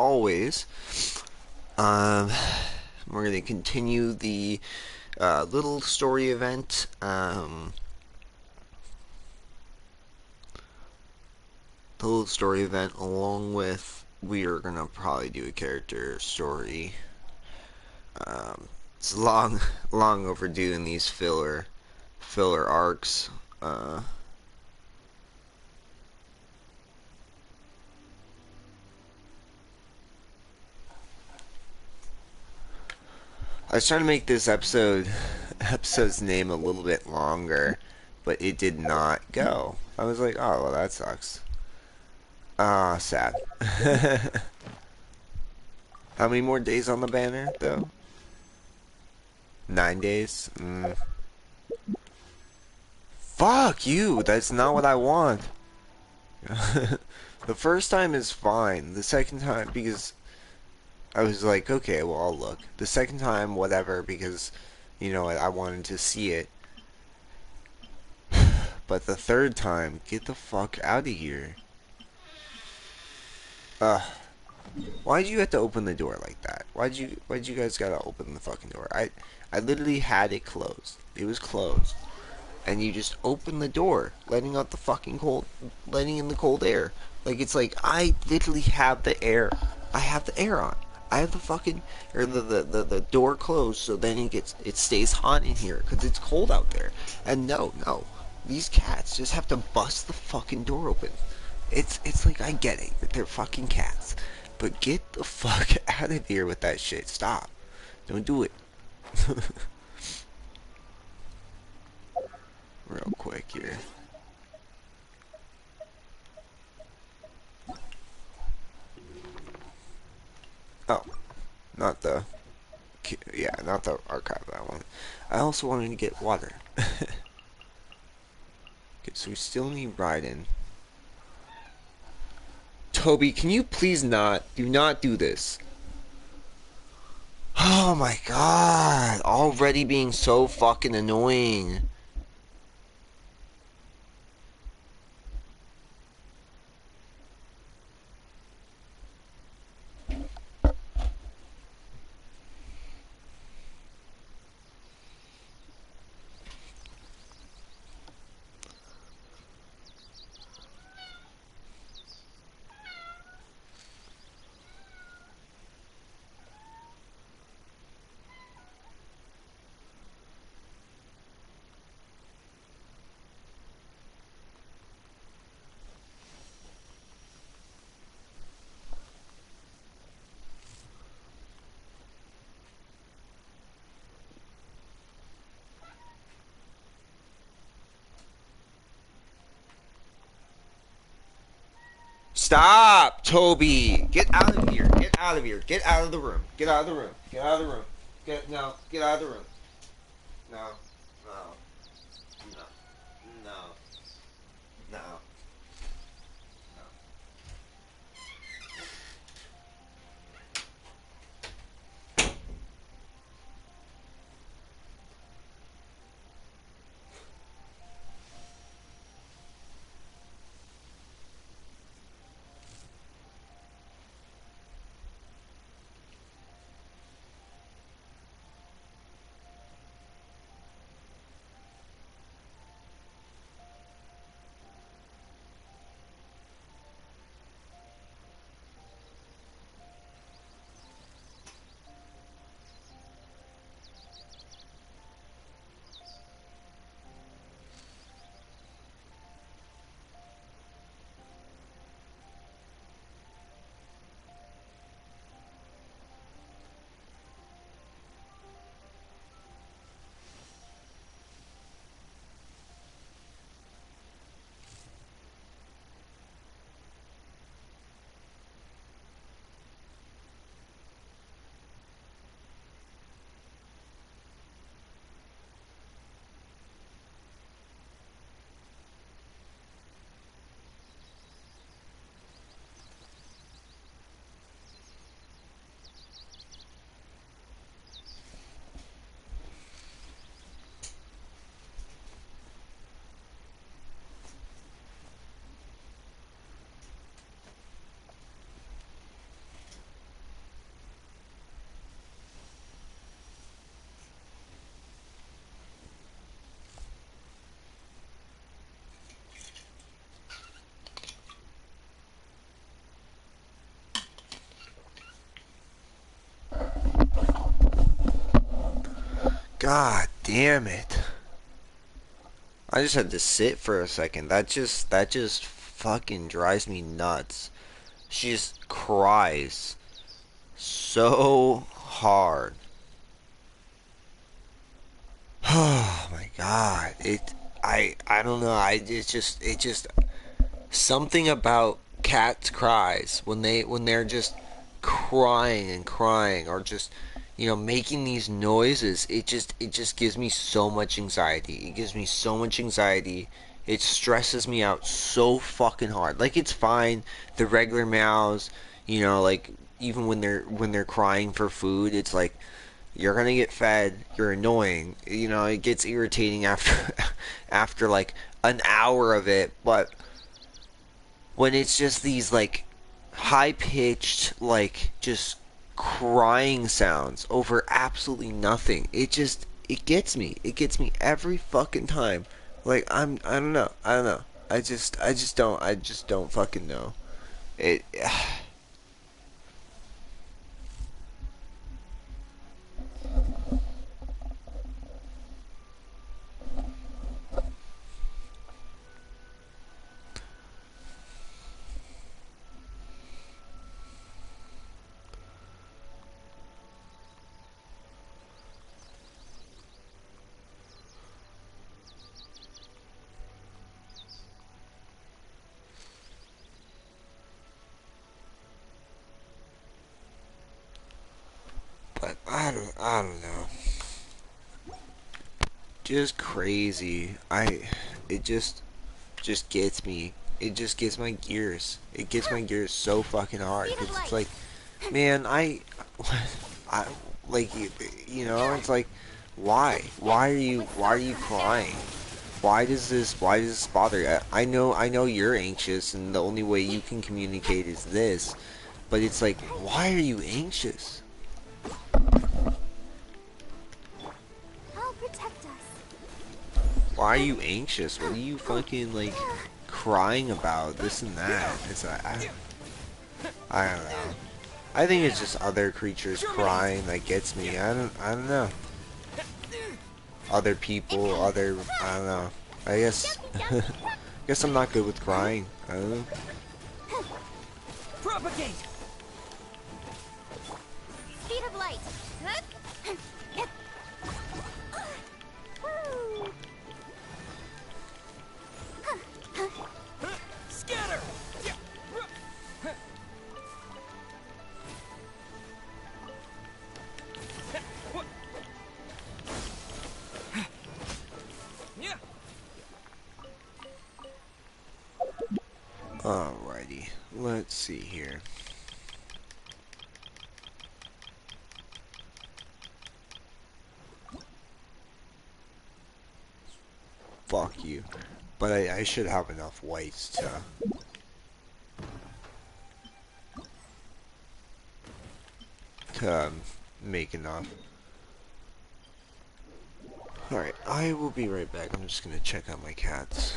always, um, we're going to continue the little story event. The little story event, along with we are going to probably do a character story. It's long overdue in these filler arcs. Uh, I was trying to make this episode's name a little bit longer, but it did not go. I was like, oh well, that sucks. Ah, sad. How many more days on the banner though? 9 days. Fuck you. That's not what I want. The first time is fine. The second time, because I was like, okay, well, I'll look. The second time, whatever, because, you know, I wanted to see it. But the third time, get the fuck out of here. Ugh. Why'd you have to open the door like that? Why'd you guys gotta open the fucking door? I literally had it closed. It was closed. And you just open the door, letting in the cold air. Like, it's like, I literally have the air. I have the air on. I have the fucking, or the door closed, so then it stays hot in here, because it's cold out there. And no. These cats just have to bust the fucking door open. It's like, I get it. They're fucking cats. But get the fuck out of here with that shit. Stop. Don't do it. Real quick here. Oh, not the, yeah, not the archive that one. I also wanted to get water. Okay, so we still need Raiden. Toby, can you please do not do this. Oh my god, already being so fucking annoying. Stop, Toby! Get out of here! Get out of here! Get out of the room! Get out of the room! Get out of the room! Get out of the room! No, no, no, no, no, no. God damn it. I just had to sit for a second. That just fucking drives me nuts. She just cries so hard. Oh my god. I don't know. It just something about cats cries when they're just crying and crying or just making these noises. It just gives me so much anxiety. It gives me so much anxiety. It stresses me out so fucking hard. Like, it's fine, the regular meows, like, even when they're crying for food, it's like, you're gonna get fed, you're annoying, it gets irritating after after like an hour of it. But when it's just these like high pitched, like, just crying sounds over absolutely nothing, it gets me. It gets me every fucking time. Like, I don't know. I just don't fucking know. It but I don't know. Just crazy. It just gets me. It just gets my gears. It gets my gears so fucking hard because it's like, man, I like it's like, why are you crying? Why does this bother you? I know you're anxious, and the only way you can communicate is this, but it's like, why are you anxious? I'll protect us. Why are you anxious? What are you fucking, like, crying about? This and that. I don't know. I think it's just other creatures crying that gets me. I don't know. Other people, I don't know. I guess guess I'm not good with crying. I don't know. Propagate. Speed of light. Scatter. Alrighty. Let's see here. Fuck you. But I should have enough whites to make enough. Alright, I will be right back. I'm just gonna check on my cats.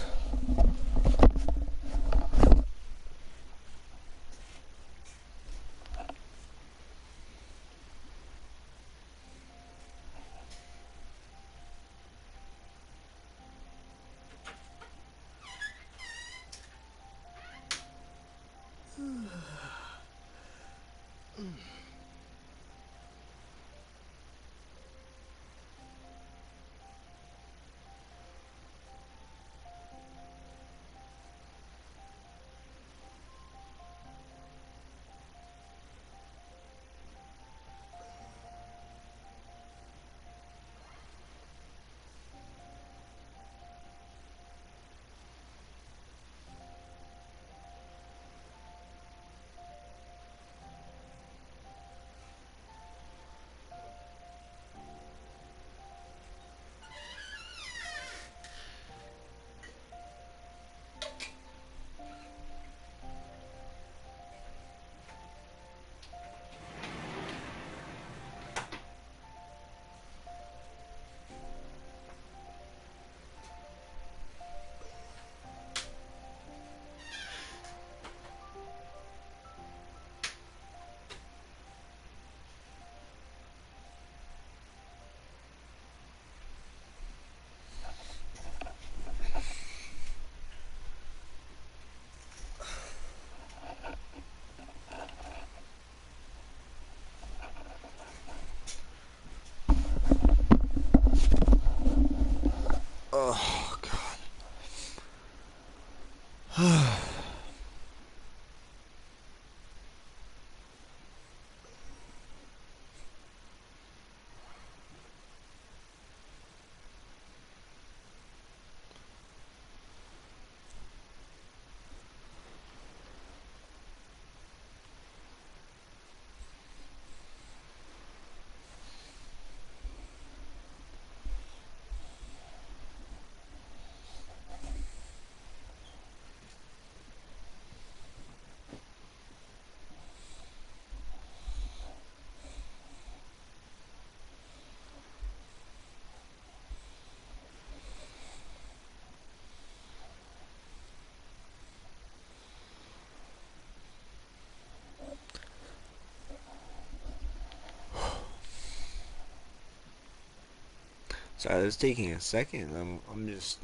So I was taking a second. I'm just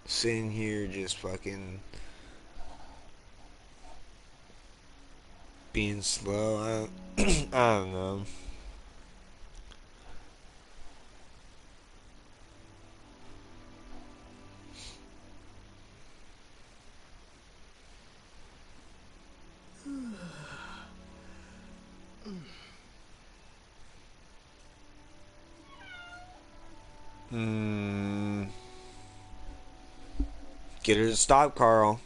sitting here just fucking being slow. I don't know. Hmm. Get her to stop, Carl.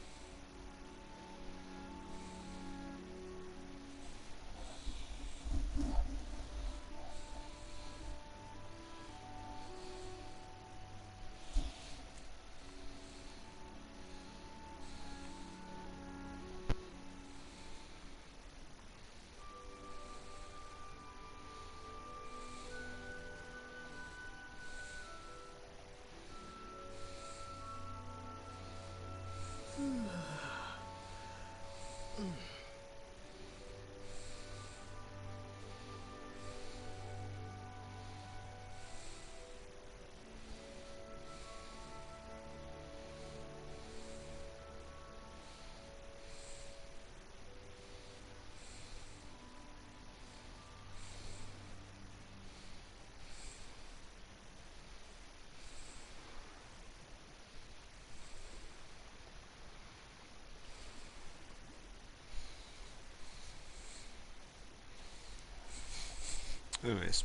Anyways,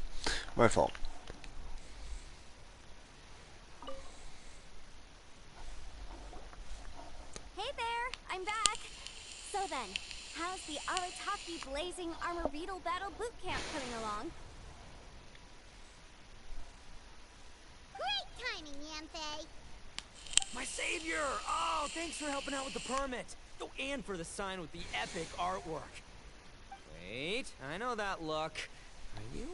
my fault. Hey there, I'm back. So then, how's the Arataki Blazing Armor Beetle Battle Boot Camp coming along? Great timing, Yanthe! My savior! Oh, thanks for helping out with the permit. Oh, and for the sign with the epic artwork. Wait, I know that look. Are you,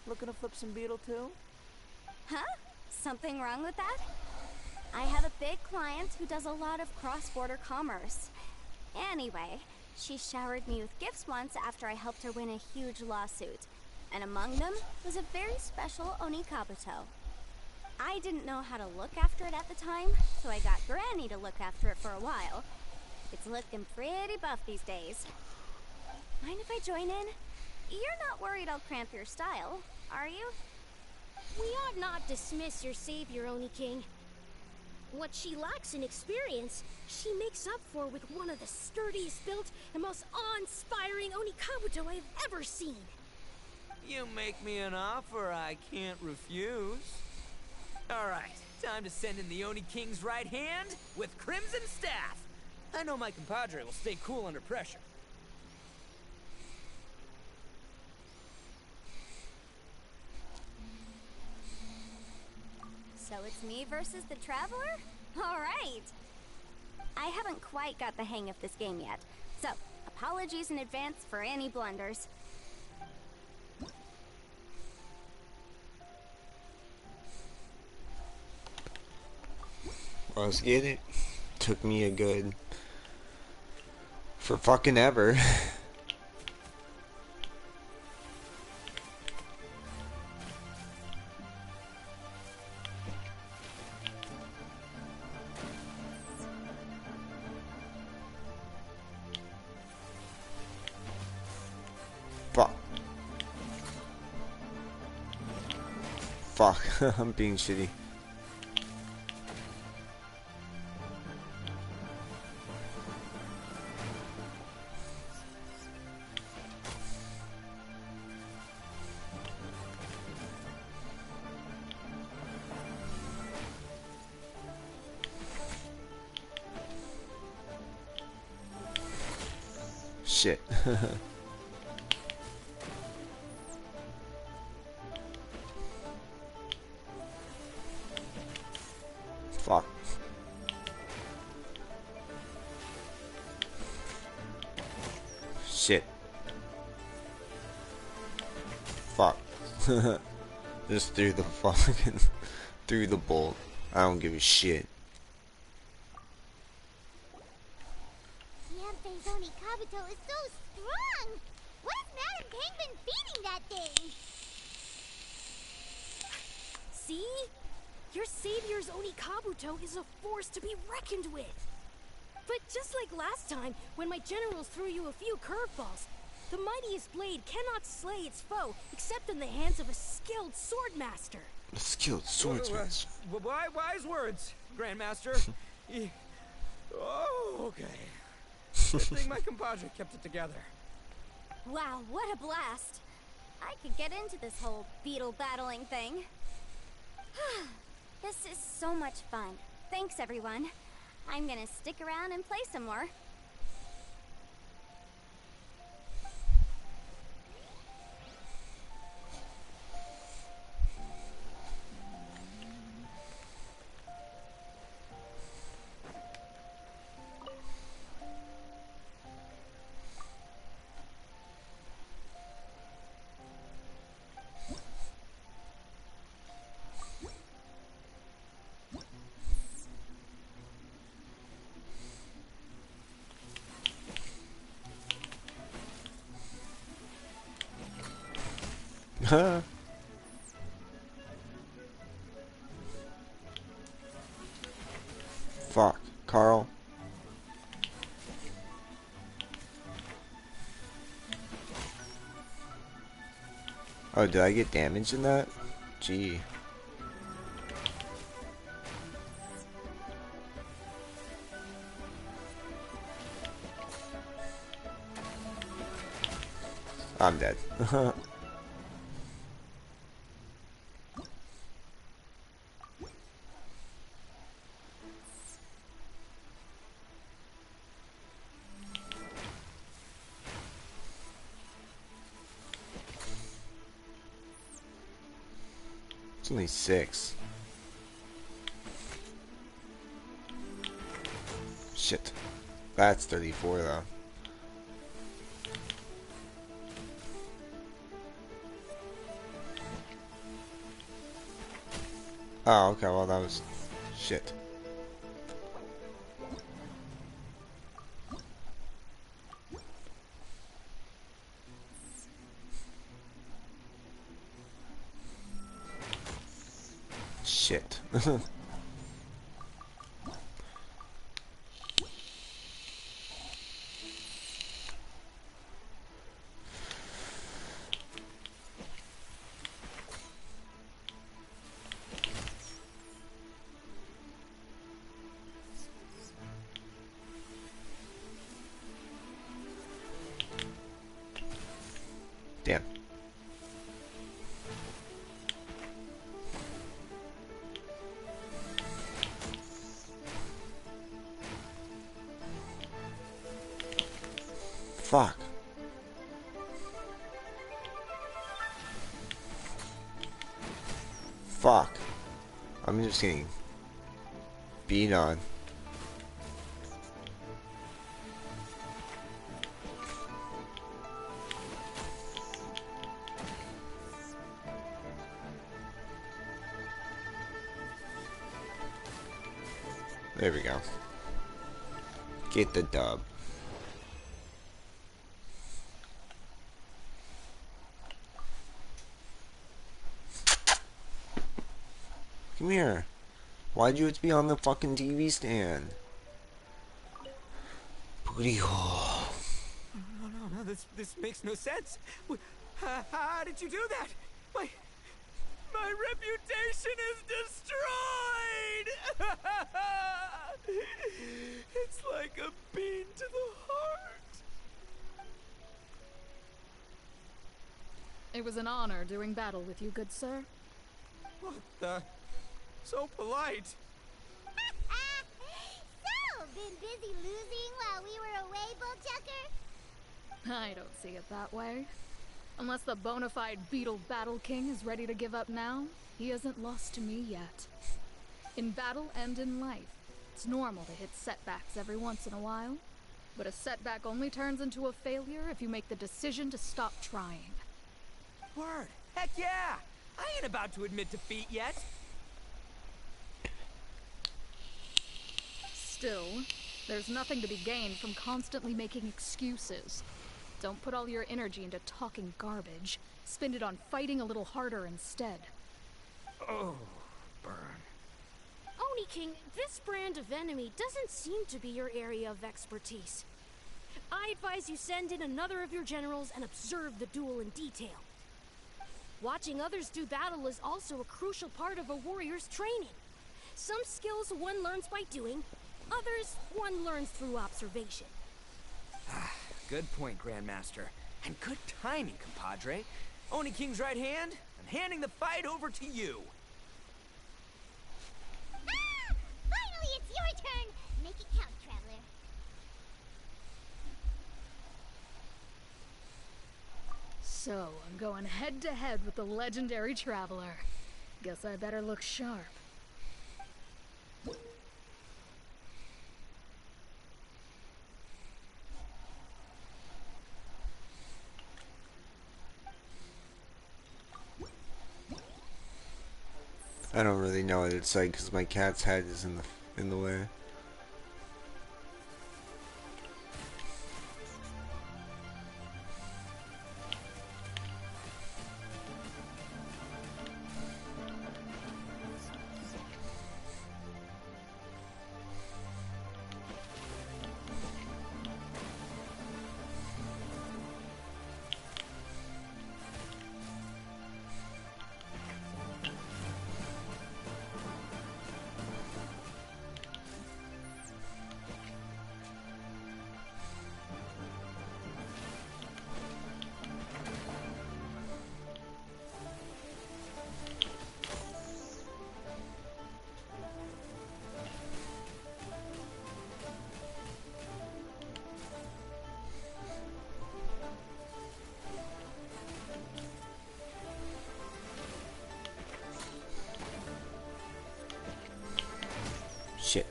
looking to flip some beetle too? Huh? Something wrong with that? I have a big client who does a lot of cross-border commerce. Anyway, she showered me with gifts once after I helped her win a huge lawsuit. And among them was a very special Oni Kabuto. I didn't know how to look after it at the time, so I got Granny to look after it for a while. It's looking pretty buff these days. Mind if I join in? You're not worried I'll cramp your style, are you? We ought not dismiss your savior, Oni King. What she lacks in experience, she makes up for with one of the sturdiest built and most awe-inspiring Oni Kabuto I've ever seen. You make me an offer I can't refuse. Alright, time to send in the Oni King's right hand with Crimson Staff. I know my compadre will stay cool under pressure. So it's me versus the Traveler? Alright! I haven't quite got the hang of this game yet, so apologies in advance for any blunders. Let's get it. Took me a good for fucking ever. Fuck. Fuck. I'm being shitty. Shit. Fuck. Shit. Fuck. Just threw the fucking through the bolt. I don't give a shit. Yanthe's Oni Kabuto is so strong! What has Madam Kang been feeding that thing? See? Your savior's Onikabuto is a force to be reckoned with. But just like last time, when my generals threw you a few curveballs, the mightiest blade cannot slay its foe except in the hands of a skilled swordmaster. A skilled swordsman. Wise words, Grandmaster. Oh, okay. Good thing my compadre kept it together. Wow, what a blast! I could get into this whole beetle battling thing. This is so much fun. Thanks, everyone. I'm gonna stick around and play some more. Fuck, Carl. Oh, did I get damage in that? Gee. I'm dead. It's only 6. Shit. That's 34 though. Oh, okay, well that was shit. Shit. Damn. Fuck. Fuck. I'm just getting beat on. There we go. Get the dub. Come here. Why'd you have to be on the fucking TV stand? Booty hole. No, this makes no sense. How did you do that? My reputation is destroyed! It's like a bean to the heart. It was an honor doing battle with you, good sir. What the? So polite. So, been busy losing while we were away, Bullchucker? I don't see it that way. Unless the bona fide Beetle Battle King is ready to give up now, he hasn't lost to me yet. In battle and in life, it's normal to hit setbacks every once in a while, but a setback only turns into a failure if you make the decision to stop trying. Word. Heck yeah! I ain't about to admit defeat yet. Still, there's nothing to be gained from constantly making excuses. Don't put all your energy into talking garbage. Spend it on fighting a little harder instead. Oh, burn. Oni King, this brand of enemy doesn't seem to be your area of expertise. I advise you send in another of your generals and observe the duel in detail. Watching others do battle is also a crucial part of a warrior's training. Some skills one learns by doing, others one learns through observation. Good point, Grandmaster. And good timing, compadre. Oni King's right hand, I'm handing the fight over to you. Ah! Finally, it's your turn! Make it count, Traveler. So, I'm going head to head with the legendary Traveler. Guess I better look sharp. I don't really know what it's like because my cat's head is in the way. Shit.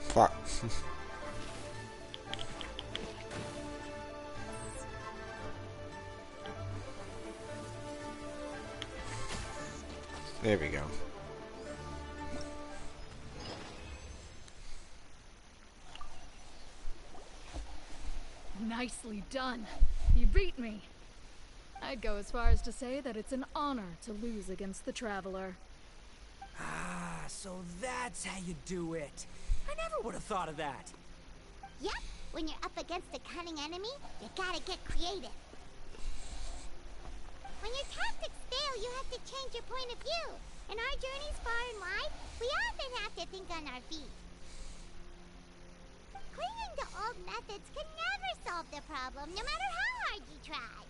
Fuck. There we go. Nicely done. You beat me. I'd go as far as to say that it's an honor to lose against the Traveler. Ah, so that's how you do it. I never would have thought of that. Yep, when you're up against a cunning enemy, you gotta get creative. When your tactics fail, you have to change your point of view. In our journeys far and wide, we often have to think on our feet. Clinging to old methods can never solve the problem, no matter how hard you try.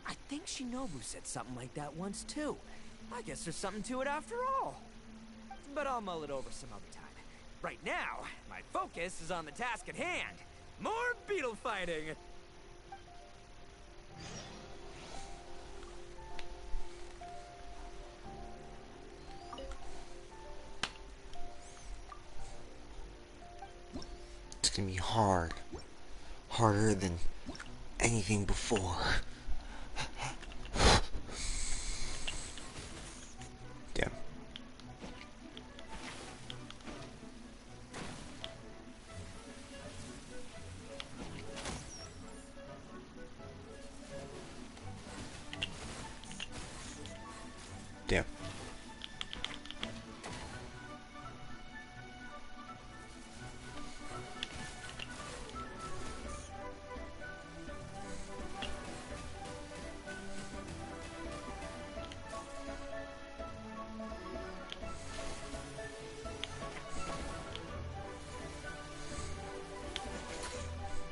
I think Shinobu said something like that once too. I guess there's something to it after all. But I'll mull it over some other time. Right now, my focus is on the task at hand. More beetle fighting! It's gonna be hard. Harder than anything before. Damn. Damn.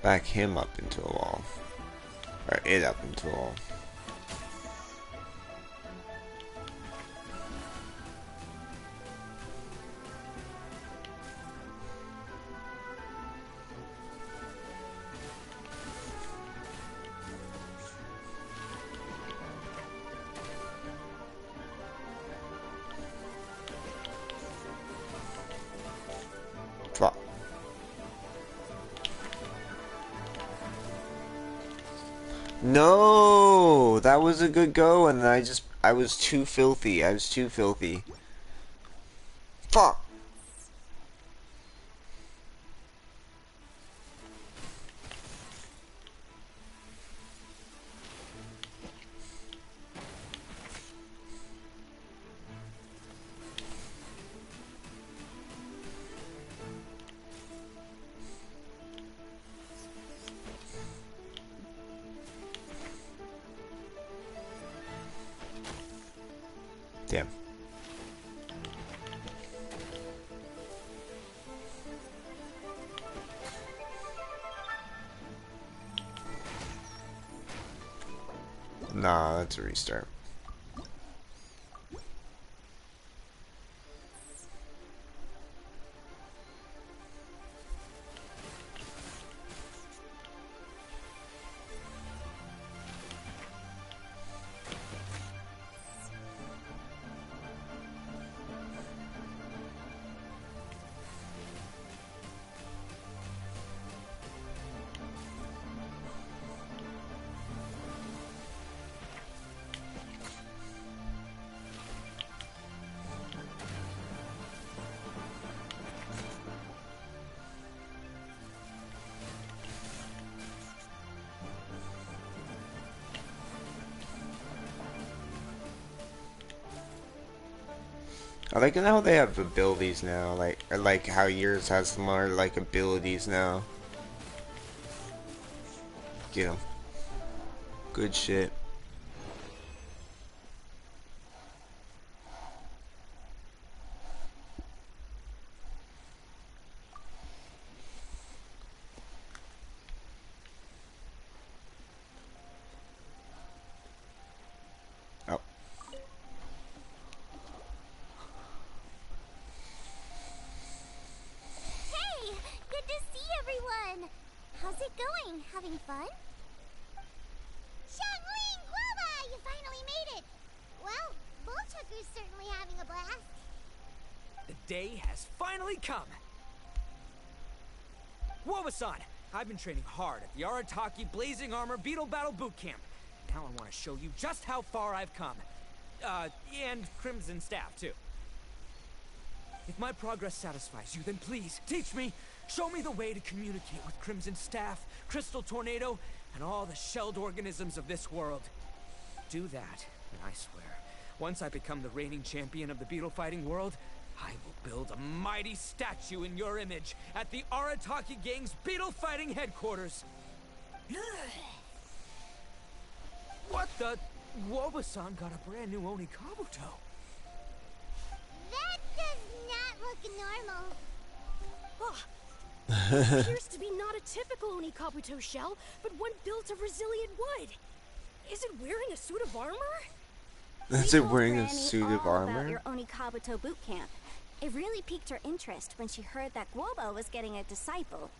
Back him up into a wall. Or it up into a wall. Fuck. No, that was a good go, and I was too filthy. I was too filthy. Fuck. Damn. Nah, that's a restart. I like how they have abilities now, like how yours has more like abilities now. Get 'em. Good shit. Oh. Hey, good to see everyone. How's it going? Having fun? Xiangling Guava, you finally made it. Well, Bullchucker's certainly having a blast. The day has finally come. Wobasan, I've been training hard at the Arataki Blazing Armor Beetle Battle Boot Camp. Now I want to show you just how far I've come. And Crimson Staff, too. If my progress satisfies you, then please, teach me. Show me the way to communicate with Crimson Staff, Crystal Tornado, and all the shelled organisms of this world. Do that, and I swear, once I become the reigning champion of the beetle fighting world, I will build a mighty statue in your image at the Arataki Gang's beetle fighting headquarters. What the? Woba-san got a brand new Oni Kabuto. That does not look normal. Oh, appears to be not a typical Oni Kabuto shell, but one built of resilient wood. Is it wearing a suit of armor? Is We it told wearing a Granny suit of all about armor? your Onikabuto boot camp. It really piqued her interest when she heard that Guobo was getting a disciple.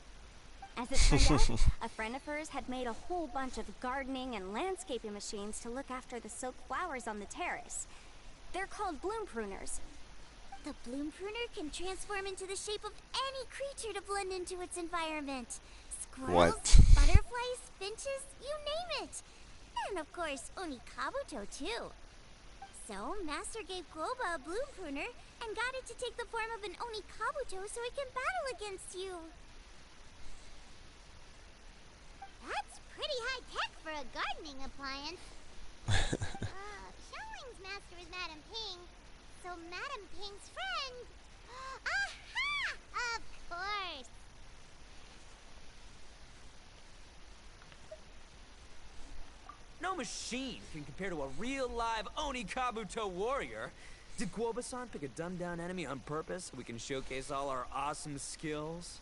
As it turned out, a friend of hers had made a whole bunch of gardening and landscaping machines to look after the silk flowers on the terrace. They're called bloom pruners. The bloom pruner can transform into the shape of any creature to blend into its environment. Squirrels, What? butterflies, finches, you name it. And of course, Onikabuto too. So, Master gave Globa a bloom pruner and got it to take the form of an Onikabuto so it can battle against you. That's pretty high tech for a gardening appliance. Xiangling's master is Madame Ping, so Madame Ping's friend. Aha! Of course. No machine can compare to a real live Oni Kabuto warrior. Did Guoba-san pick a dumbed-down enemy on purpose so we can showcase all our awesome skills?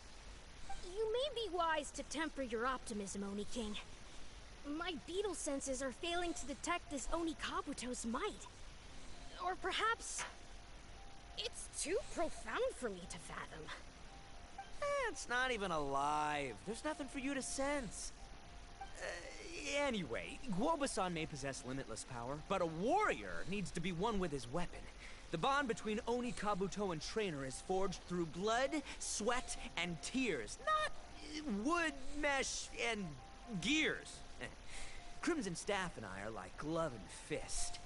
You may be wise to temper your optimism, Oni King. My beetle senses are failing to detect this Oni Kabuto's might. Or perhaps it's too profound for me to fathom. It's not even alive. There's nothing for you to sense. Anyway, Guoba-san may possess limitless power, but a warrior needs to be one with his weapon. The bond between Oni Kabuto and trainer is forged through blood, sweat, and tears, not wood, mesh, and gears. Crimson Staff and I are like glove and fist.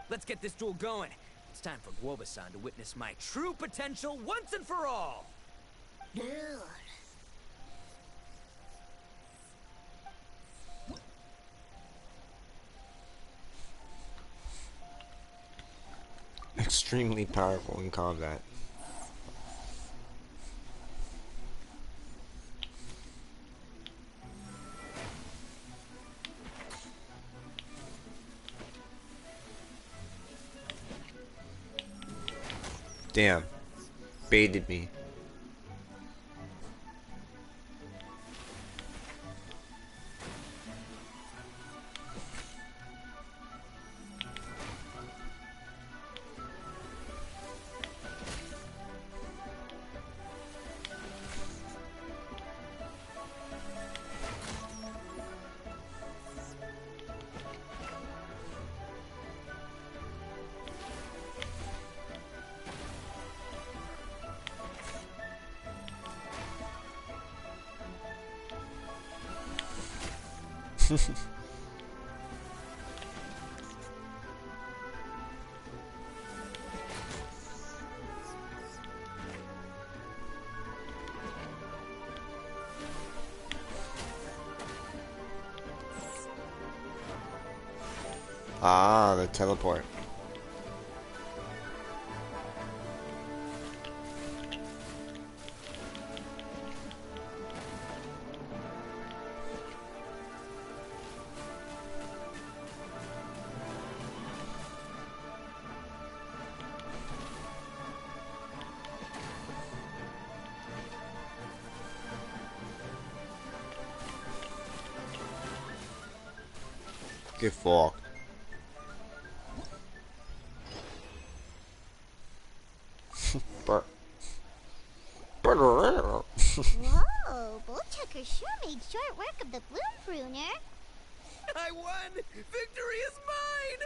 Let's get this duel going. It's time for Guoba-san to witness my true potential once and for all. Dude. Extremely powerful in combat. Damn. Baited me. Ah, the teleport. Get fucked. But Whoa, Bullchucker sure made short work of the Bloom Pruner. I won! Victory is mine!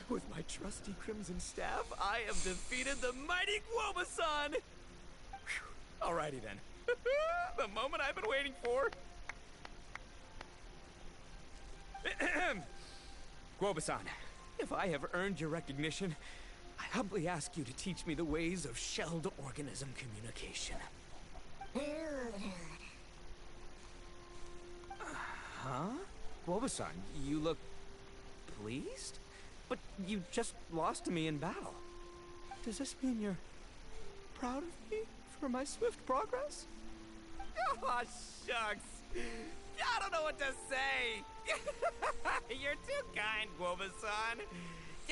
With my trusty Crimson Staff, I have defeated the mighty Guoba-san! Whew. Alrighty then. The moment I've been waiting for. Guoba-san, if I have earned your recognition, I humbly ask you to teach me the ways of shelled organism communication. Huh? Guoba-san, you look pleased? But you just lost to me in battle. Does this mean you're proud of me for my swift progress? Oh, shucks. I don't know what to say. You're too kind, Guoba-san.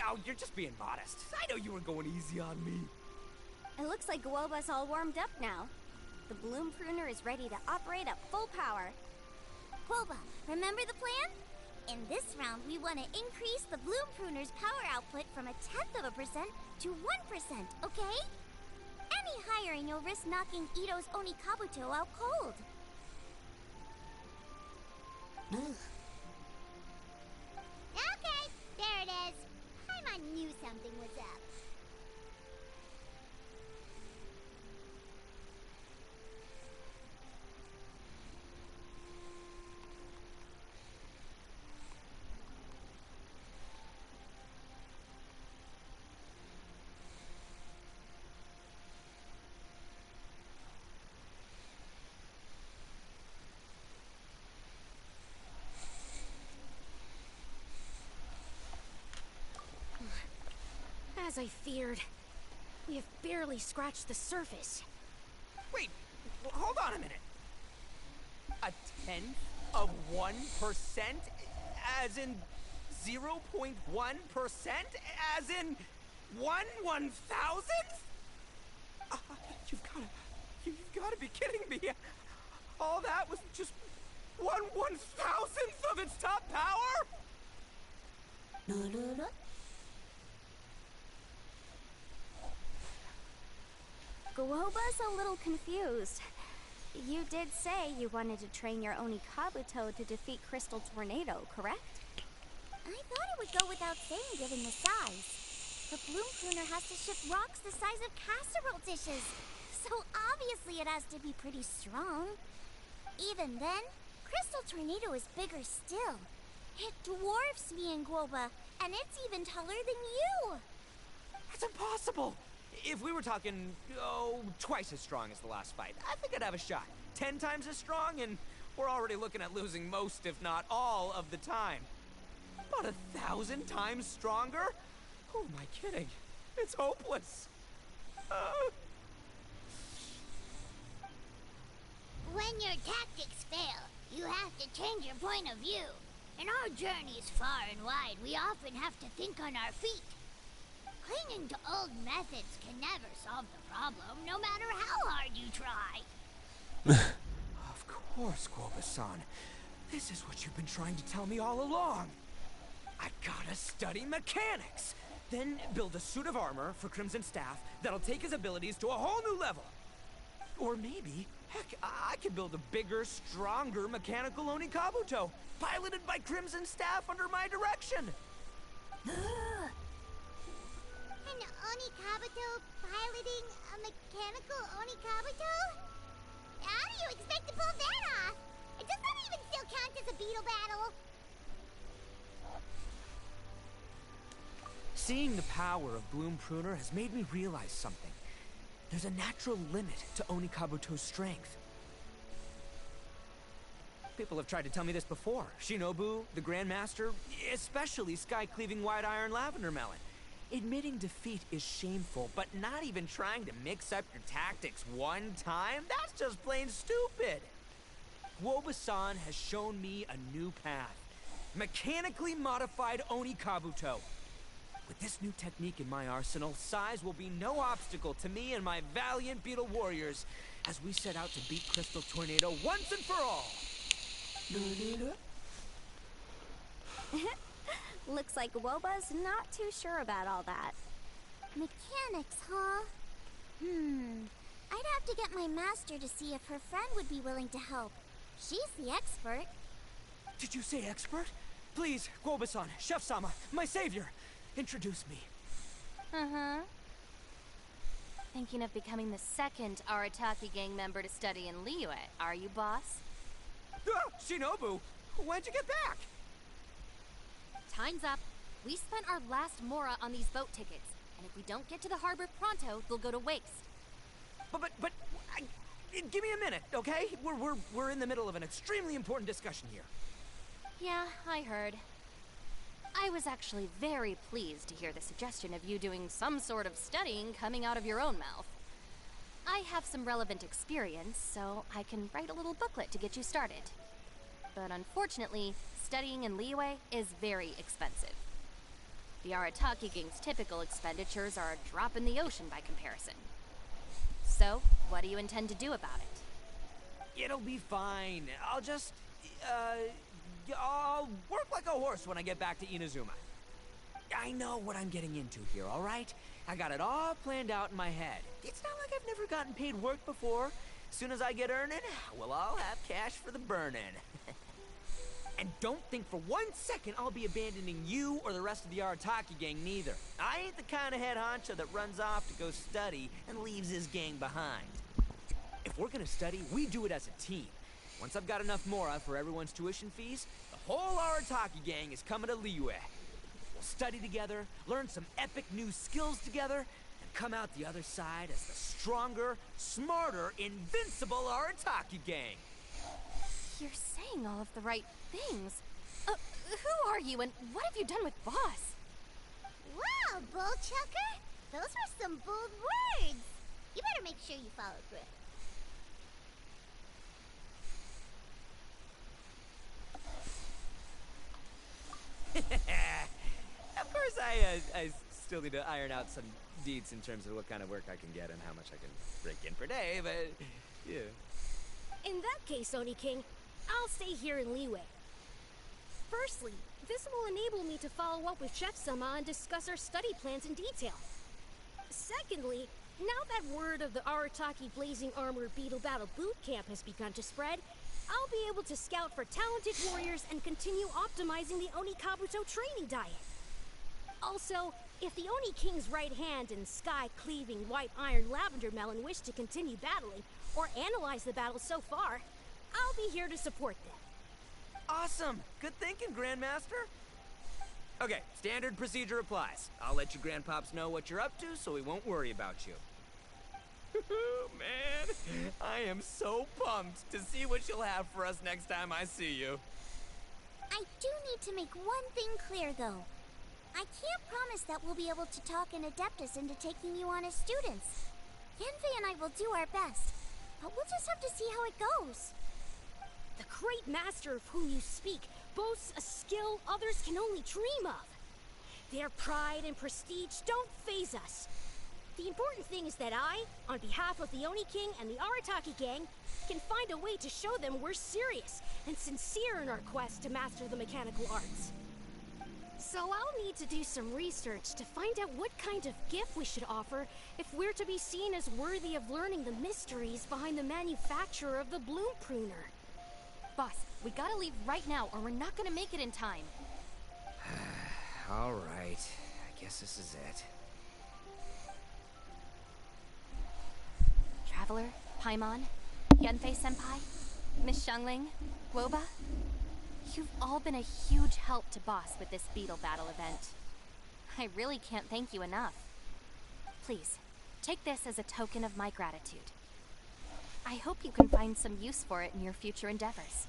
Oh, you're just being modest. I know you were going easy on me. It looks like Guoba's all warmed up now. The Bloom Pruner is ready to operate at full power. Guoba, remember the plan? In this round, we want to increase the Bloom Pruner's power output from 0.1% to 1%, okay? Any higher and you'll risk knocking Ito's Oni Kabuto out cold. Okay, there it is. I knew something was up. As I feared, we have barely scratched the surface. Wait, hold on a minute. 0.1%? As in 0.1%? As in 1/1000th? You've gotta be kidding me. All that was just 1/1000th of its top power? Guoba's a little confused. You did say you wanted to train your Oni Kabuto to defeat Crystal Tornado, correct? I thought it would go without saying given the size. The Bloom Pruner has to shift rocks the size of casserole dishes. So obviously it has to be pretty strong. Even then, Crystal Tornado is bigger still. It dwarfs me and Guoba, and it's even taller than you. That's impossible! If we were talking, twice as strong as the last fight, I think I'd have a shot. 10 times as strong, and we're already looking at losing most, if not all, of the time. About 1,000 times stronger? Who am I kidding? It's hopeless. When your tactics fail, you have to change your point of view. In our journeys far and wide, we often have to think on our feet. Clinging to old methods can never solve the problem, no matter how hard you try. Of course, Guoba-san. This is what you've been trying to tell me all along. I gotta study mechanics, then build a suit of armor for Crimson Staff that'll take his abilities to a whole new level. Or maybe, heck, I could build a bigger, stronger mechanical Oni Kabuto, piloted by Crimson Staff under my direction. An Oni Kabuto piloting a mechanical Oni Kabuto? How do you expect to pull that off? Does that even still count as a beetle battle? Seeing the power of Bloom Pruner has made me realize something. There's a natural limit to Oni Kabuto's strength. People have tried to tell me this before. Shinobu, the Grandmaster, especially Sky-Cleaving White Iron Lavender Melon. Admitting defeat is shameful, but not even trying to mix up your tactics one time? That's just plain stupid! Guoba-san has shown me a new path. Mechanically modified Oni Kabuto. With this new technique in my arsenal, size will be no obstacle to me and my valiant beetle warriors as we set out to beat Crystal Tornado once and for all! Looks like Woba's not too sure about all that. Mechanics, huh? I'd have to get my master to see if her friend would be willing to help. She's the expert. Did you say expert? Please, Guoba-san, Chef-sama, my savior, introduce me. Uh-huh. Thinking of becoming the second Arataki gang member to study in Liyue, are you, boss? Shinobu, when'd you get back? Time's up. We spent our last mora on these boat tickets, and if we don't get to the harbor pronto, they'll go to waste. Give me a minute, okay? We're in the middle of an extremely important discussion here. Yeah, I heard. I was actually very pleased to hear the suggestion of you doing some sort of studying coming out of your own mouth. I have some relevant experience, so I can write a little booklet to get you started. But unfortunately, studying in Liyue is very expensive. The Arataki gang's typical expenditures are a drop in the ocean by comparison. So, what do you intend to do about it? It'll be fine. I'll work like a horse when I get back to Inazuma. I know what I'm getting into here, all right? I got it all planned out in my head. It's not like I've never gotten paid work before. As soon as I get earning, we'll all have cash for the burning. And don't think for 1 second I'll be abandoning you or the rest of the Arataki gang neither. I ain't the kind of head honcho that runs off to go study and leaves his gang behind. If we're gonna study, we do it as a team. Once I've got enough mora for everyone's tuition fees, the whole Arataki gang is coming to Liyue. We'll study together, learn some epic new skills together, and come out the other side as the stronger, smarter, invincible Arataki gang. You're saying all of the right things. Who are you and what have you done with Boss? Wow, Bullchucker! Those were some bold words! You better make sure you follow through. Of course, I still need to iron out some deeds in terms of what kind of work I can get and how much I can break in per day, but yeah. In that case, Oni King, I'll stay here in Liyue. Firstly, this will enable me to follow up with Chef-sama and discuss our study plans in detail. Secondly, now that word of the Arataki Blazing Armor Beetle Battle Boot Camp has begun to spread, I'll be able to scout for talented warriors and continue optimizing the Oni Kabuto training diet. Also, if the Oni King's right hand and sky-cleaving White Iron Lavender Melon wish to continue battling, or analyze the battle so far, I'll be here to support them. Awesome! Good thinking, Grandmaster. Okay, standard procedure applies. I'll let you grandpops know what you're up to so we won't worry about you. Man, I am so pumped to see what you'll have for us next time I see you. I do need to make one thing clear, though. I can't promise that we'll be able to talk an Adeptus into taking you on as students. Yanfei and I will do our best, but we'll just have to see how it goes. The great master of whom you speak boasts a skill others can only dream of. Their pride and prestige don't faze us. The important thing is that I, on behalf of the Oni King and the Arataki gang, can find a way to show them we're serious and sincere in our quest to master the mechanical arts. So I'll need to do some research to find out what kind of gift we should offer if we're to be seen as worthy of learning the mysteries behind the manufacture of the Bloom Pruner. Boss, we gotta leave right now or we're not gonna make it in time. All right, I guess this is it. Traveler, Paimon, Yanfei-senpai, Miss Xiangling, Woba, you've all been a huge help to Boss with this beetle battle event. I really can't thank you enough. Please, take this as a token of my gratitude. I hope you can find some use for it in your future endeavors.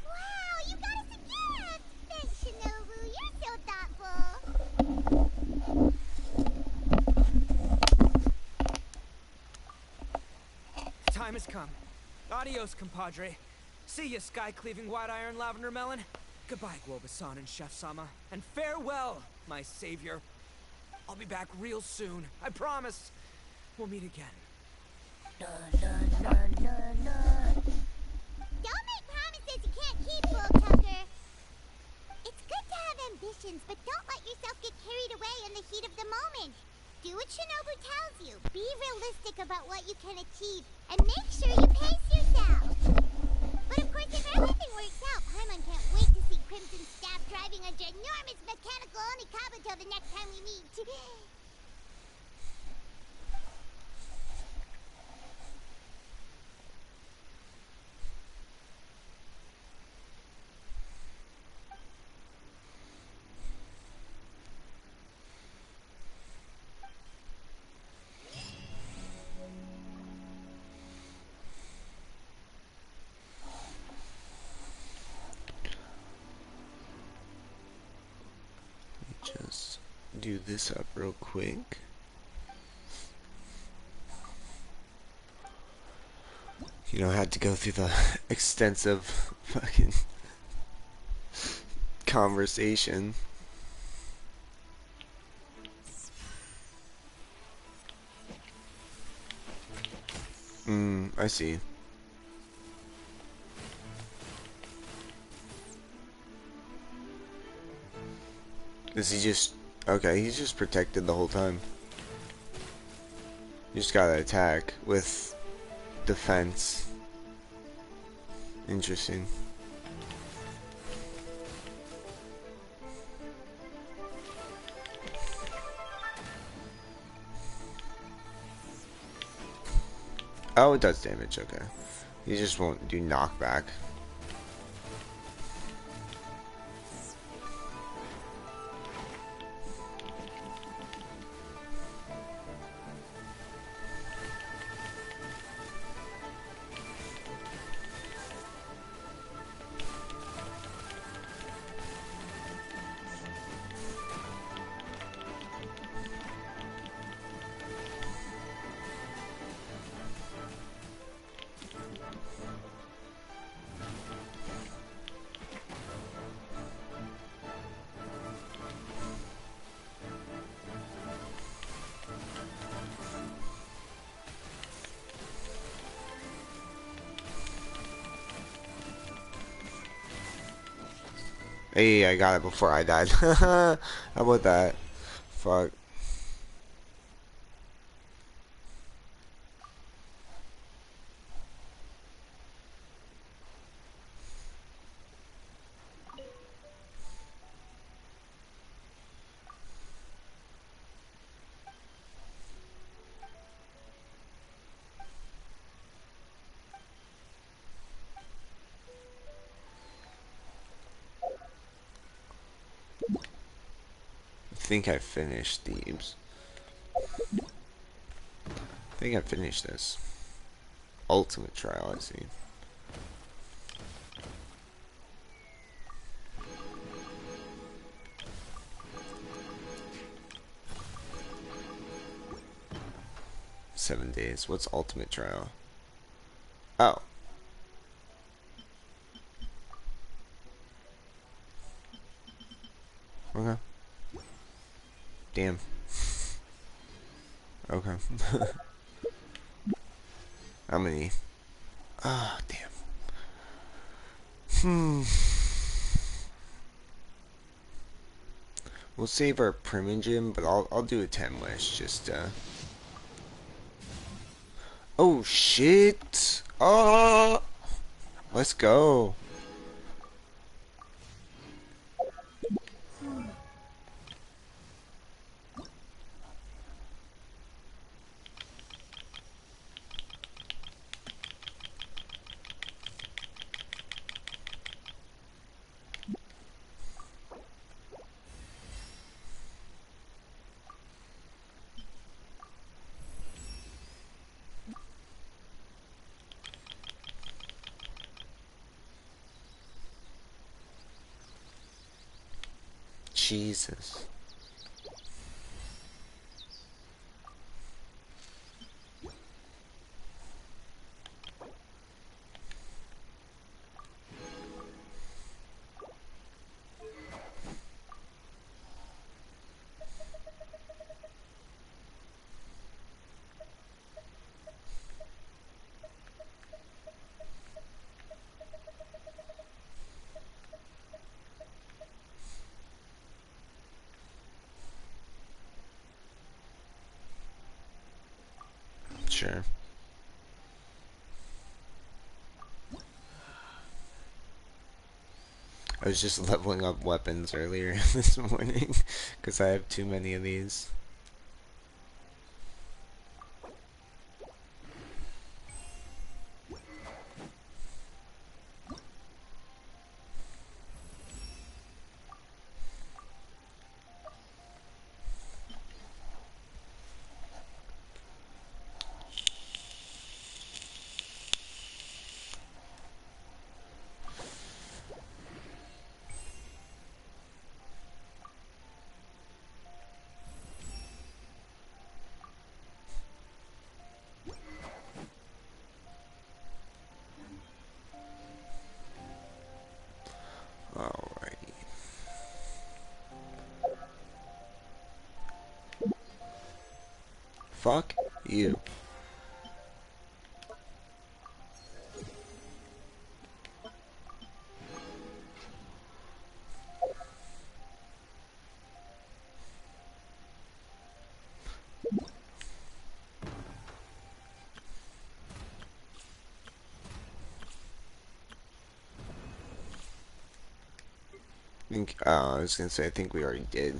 Wow, you got us a gift! Thanks, Shinobu. You're so thoughtful. The time has come. Adios, compadre. See ya, sky-cleaving white iron lavender melon. Goodbye, Guoba-san and Chef-sama. And farewell, my savior. I'll be back real soon. I promise. We'll meet again. Don't make promises you can't keep, Bull Tucker. It's good to have ambitions, but don't let yourself get carried away in the heat of the moment. Do what Shinobu tells you. Be realistic about what you can achieve, and make sure you pace yourself. But of course, if everything works out, Paimon can't wait to see Crimson Staff driving a ginormous mechanical Onikabuto the next time we meet. Just do this up real quick. You don't have to go through the extensive fucking conversation. I see. Is he just... Okay, he's just protected the whole time. You just gotta attack with defense. Interesting. Oh, it does damage, okay. He just won't do knockback. Hey, I got it before I died. How about that? Fuck. think I finished these. I think I finished this. Ultimate trial, I see. Seven days. What's ultimate trial? Oh. Okay. Damn. Okay. How many? Ah, damn. We'll save our Primogen, but I'll do a 10 wish just oh shit! Oh, let's go. Jesus. Sure. I was just leveling up weapons earlier this morning because I have too many of these. Alrighty. Fuck you. I was gonna say, I think we already did.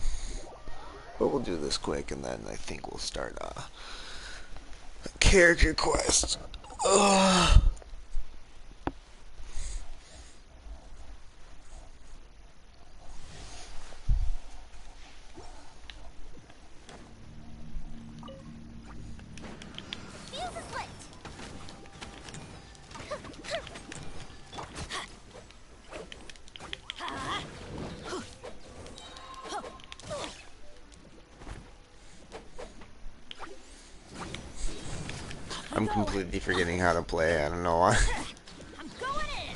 But we'll do this quick and then I think we'll start a character quest. Ugh. Fuse is lit. I'm completely forgetting how to play. I don't know why. I'm going in.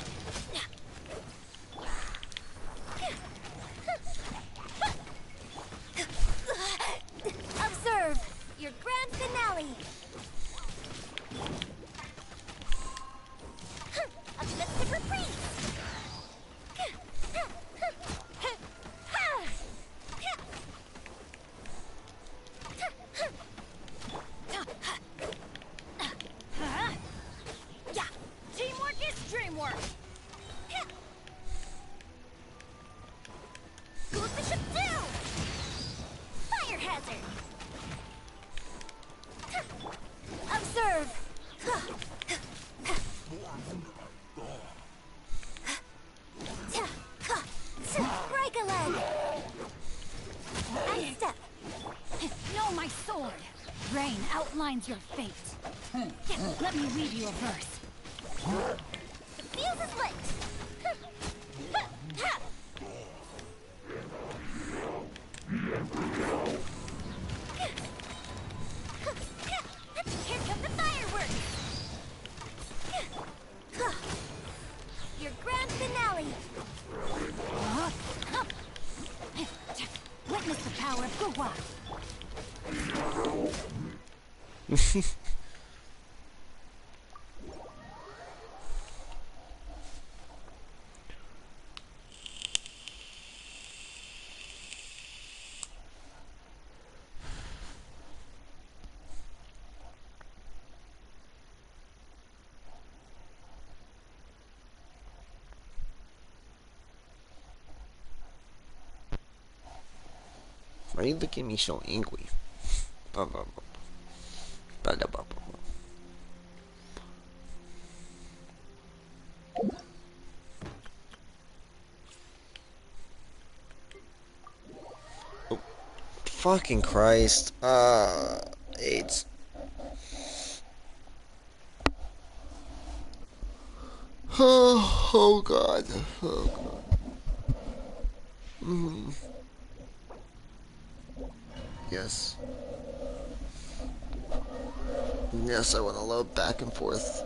Observe your grand finale. A mystic reprise. Yeah, teamwork is dreamwork. Goes Bishop down. Fire hazard. Observe. Break a leg. And step. rain outlines your fate. Let me read you a verse. The fuse is lit! Here come the fireworks! Your grand finale! Witness the power of Guwa. Why are you looking at me so angry? Blah, blah, blah. Blah, blah, blah, blah. Oh, fucking Christ. AIDS. Oh God. Oh God. Yes. Yes, I want to load back and forth.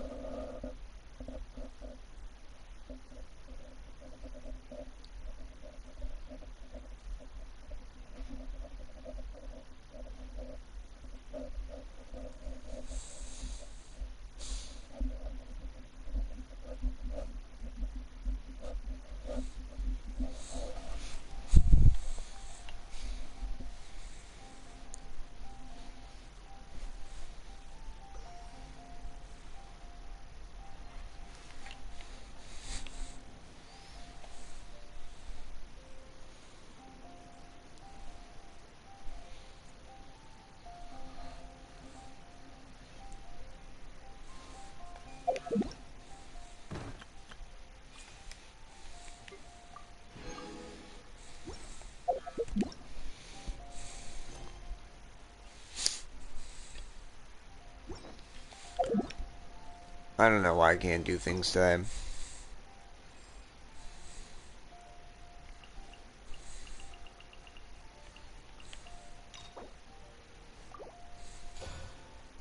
I don't know why I can't do things today.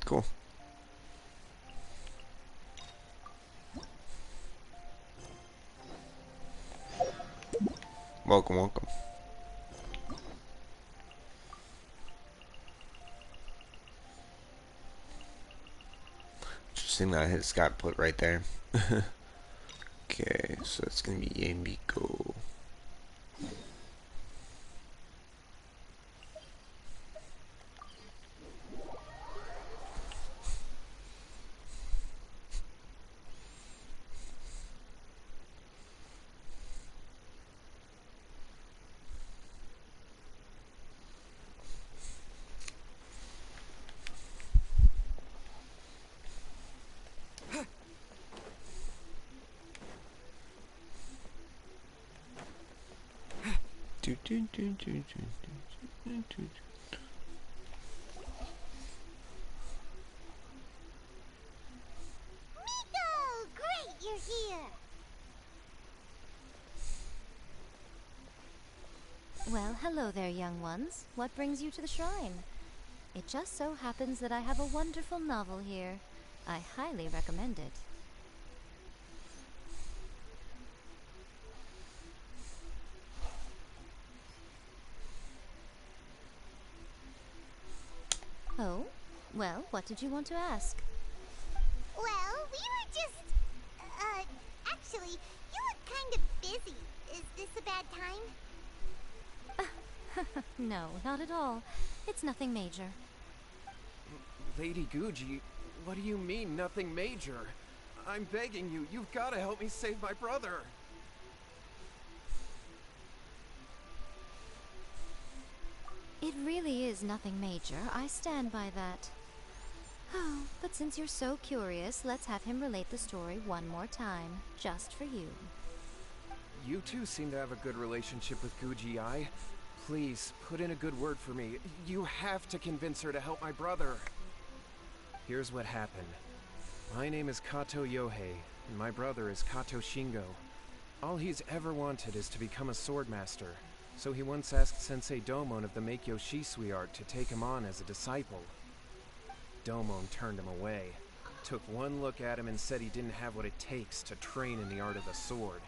Cool. Welcome, welcome. Interesting that his got put right there. Okay, so it's gonna be Yambiko. Miko! Great, you're here! Well, hello there, young ones. What brings you to the shrine? It just so happens that I have a wonderful novel here. I highly recommend it. Oh? Well, what did you want to ask? Well, we were just... actually, you look kind of busy. Is this a bad time? No, not at all. It's nothing major. Lady Guji, what do you mean, nothing major? I'm begging you, you've got to help me save my brother. It really is nothing major. I stand by that. Oh, but since you're so curious, let's have him relate the story one more time, just for you. You two seem to have a good relationship with Guji Ai. Please, put in a good word for me. You have to convince her to help my brother. here's what happened. My name is Kato Yohei, and my brother is Kato Shingo. All he's ever wanted is to become a swordmaster, so he once asked Sensei Domon of the Meikyo Shisui art to take him on as a disciple. Domon turned him away, took one look at him and said he didn't have what it takes to train in the art of the sword.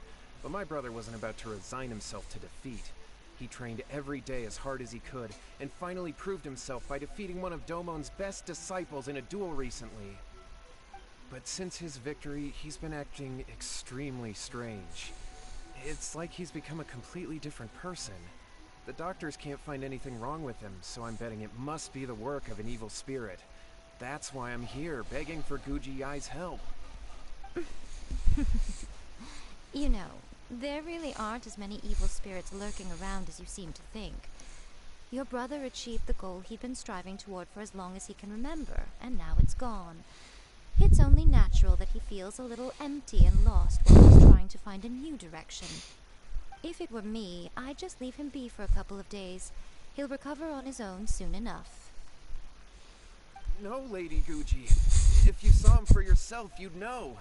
But my brother wasn't about to resign himself to defeat. He trained every day as hard as he could, and finally proved himself by defeating one of Domon's best disciples in a duel recently. But since his victory, he's been acting extremely strange. It's like he's become a completely different person. The doctors can't find anything wrong with him, so I'm betting it must be the work of an evil spirit. That's why I'm here, begging for Guji Yai's help. You know, there really aren't as many evil spirits lurking around as you seem to think. Your brother achieved the goal he'd been striving toward for as long as he can remember, and now it's gone. It's only natural that he feels a little empty and lost while he's trying to find a new direction. If it were me, I'd just leave him be for a couple of days. He'll recover on his own soon enough. No, Lady Guji. If you saw him for yourself, you'd know.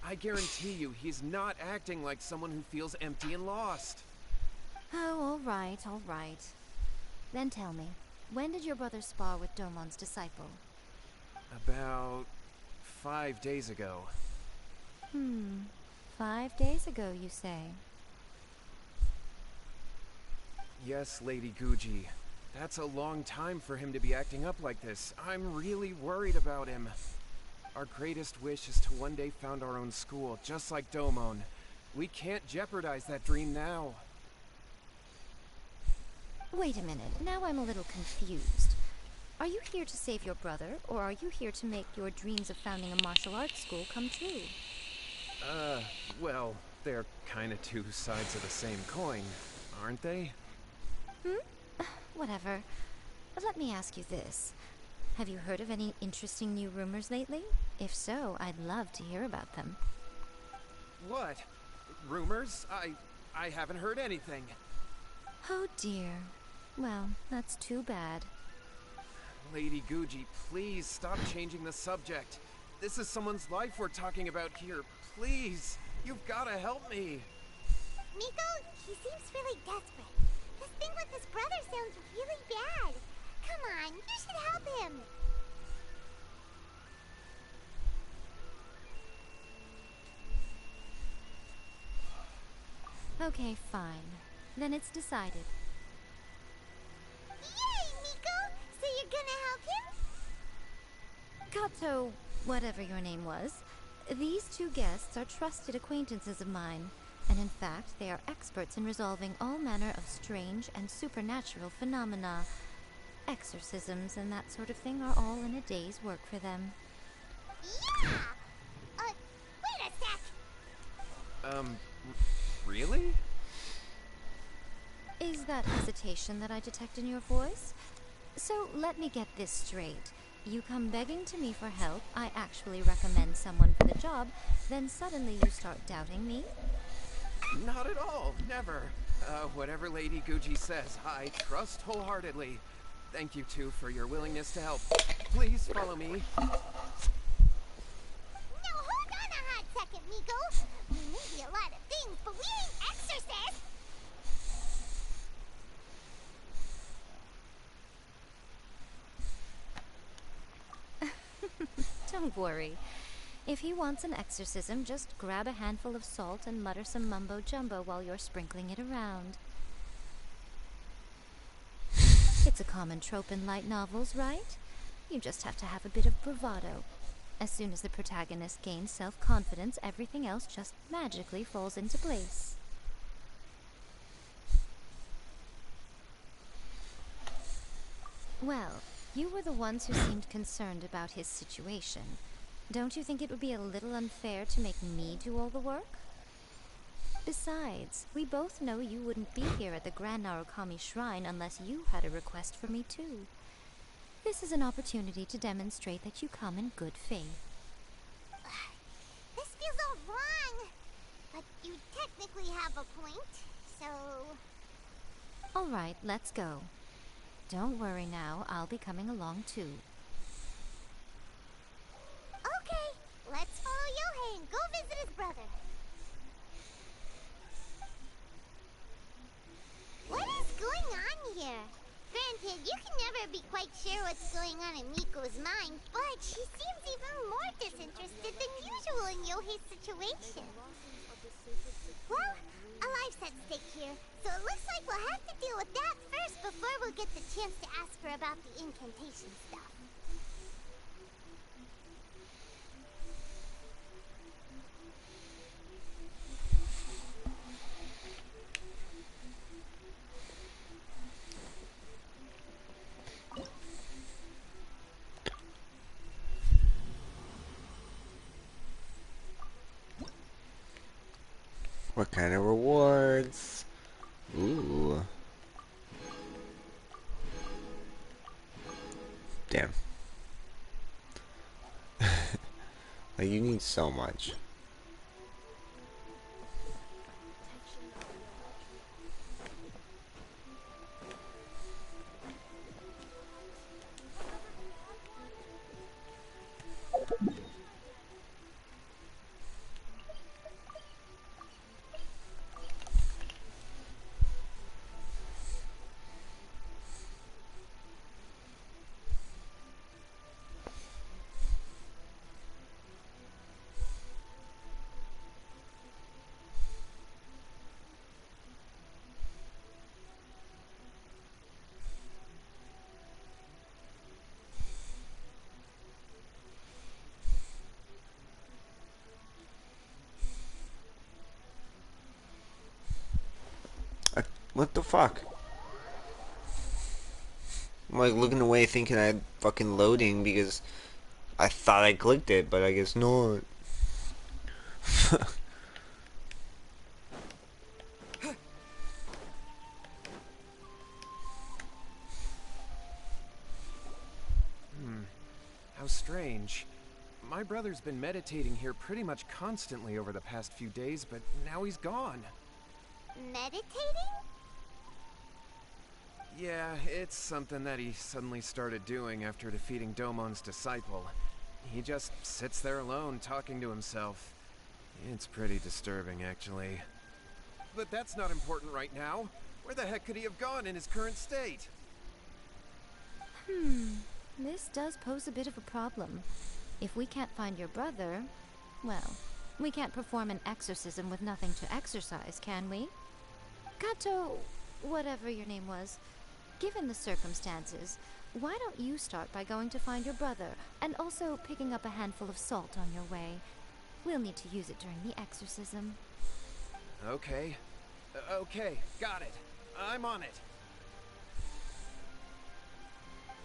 I guarantee you, he's not acting like someone who feels empty and lost. Oh, all right. Then tell me, when did your brother spar with Domon's disciple? About 5 days ago. 5 days ago, you say? Yes, Lady Guji. That's a long time for him to be acting up like this. I'm really worried about him. Our greatest wish is to one day found our own school, just like Domon. We can't jeopardize that dream now. Wait a minute, now I'm a little confused. Are you here to save your brother, or are you here to make your dreams of founding a martial arts school come true? Well, they're kinda two sides of the same coin, aren't they? Whatever. Let me ask you this. Have you heard of any interesting new rumors lately? If so, I'd love to hear about them. What? Rumors? I haven't heard anything. Oh dear. Well, that's too bad. Lady Guji, please stop changing the subject. This is someone's life we're talking about here. Please, you've gotta help me. Miko, he seems really desperate. This thing with his brother sounds really bad. Come on, you should help him. Okay, fine. Then it's decided. Yay, Miko! So you're gonna help him? Kato, whatever your name was, these two guests are trusted acquaintances of mine, and in fact, they are experts in resolving all manner of strange and supernatural phenomena. Exorcisms and that sort of thing are all in a day's work for them. Yeah! Wait a sec! Really? Is that hesitation that I detect in your voice? So let me get this straight. You come begging to me for help, I actually recommend someone for the job, then suddenly you start doubting me? Not at all, never. Whatever Lady Guji says, I trust wholeheartedly. Thank you two for your willingness to help. Please follow me. Now hold on a hot second, Miko. We may be a lot of things, but we ain't exorcists. Don't worry. If he wants an exorcism, just grab a handful of salt and mutter some mumbo-jumbo while you're sprinkling it around. It's a common trope in light novels, right? You just have to have a bit of bravado. As soon as the protagonist gains self-confidence, everything else just magically falls into place. Well, you were the ones who seemed concerned about his situation. Don't you think it would be a little unfair to make me do all the work? Besides, we both know you wouldn't be here at the Grand Narukami Shrine unless you had a request for me too. This is an opportunity to demonstrate that you come in good faith. This feels all wrong. But you technically have a point, so... Alright, let's go. Don't worry now, I'll be coming along too. go visit his brother. What is going on here? Granted, you can never be quite sure what's going on in Miko's mind, but she seems even more disinterested than usual in Yohei's situation. Well, a life's at stake here, so it looks like we'll have to deal with that first before we'll get the chance to ask her about the incantation stuff. What kind of rewards? Ooh. Damn. Like, you need so much. What the fuck? I'm like looking away thinking I'm fucking loading because I thought I clicked it, but I guess not. How strange. My brother's been meditating here pretty much constantly over the past few days, but now he's gone. Meditating? Yeah, it's something that he suddenly started doing after defeating Domon's disciple. He just sits there alone, talking to himself. It's pretty disturbing, actually. But that's not important right now. Where the heck could he have gone in his current state? This does pose a bit of a problem. If we can't find your brother, well, we can't perform an exorcism with nothing to exorcise, can we? Kato, whatever your name was, given the circumstances, why don't you start by going to find your brother, and also picking up a handful of salt on your way? We'll need to use it during the exorcism. Okay. Okay, got it. I'm on it.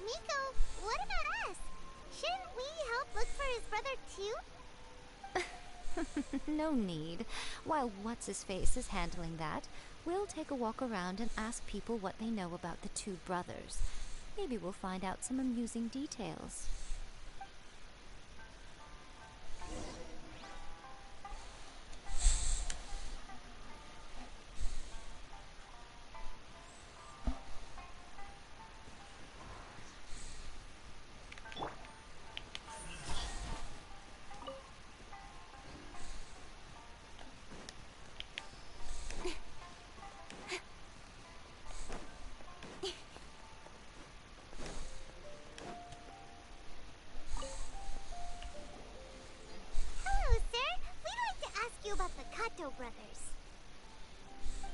Miko, what about us? Shouldn't we help look for his brother too? No need. While What's-His-Face is handling that, we'll take a walk around and ask people what they know about the two brothers. Maybe we'll find out some amusing details. Brothers.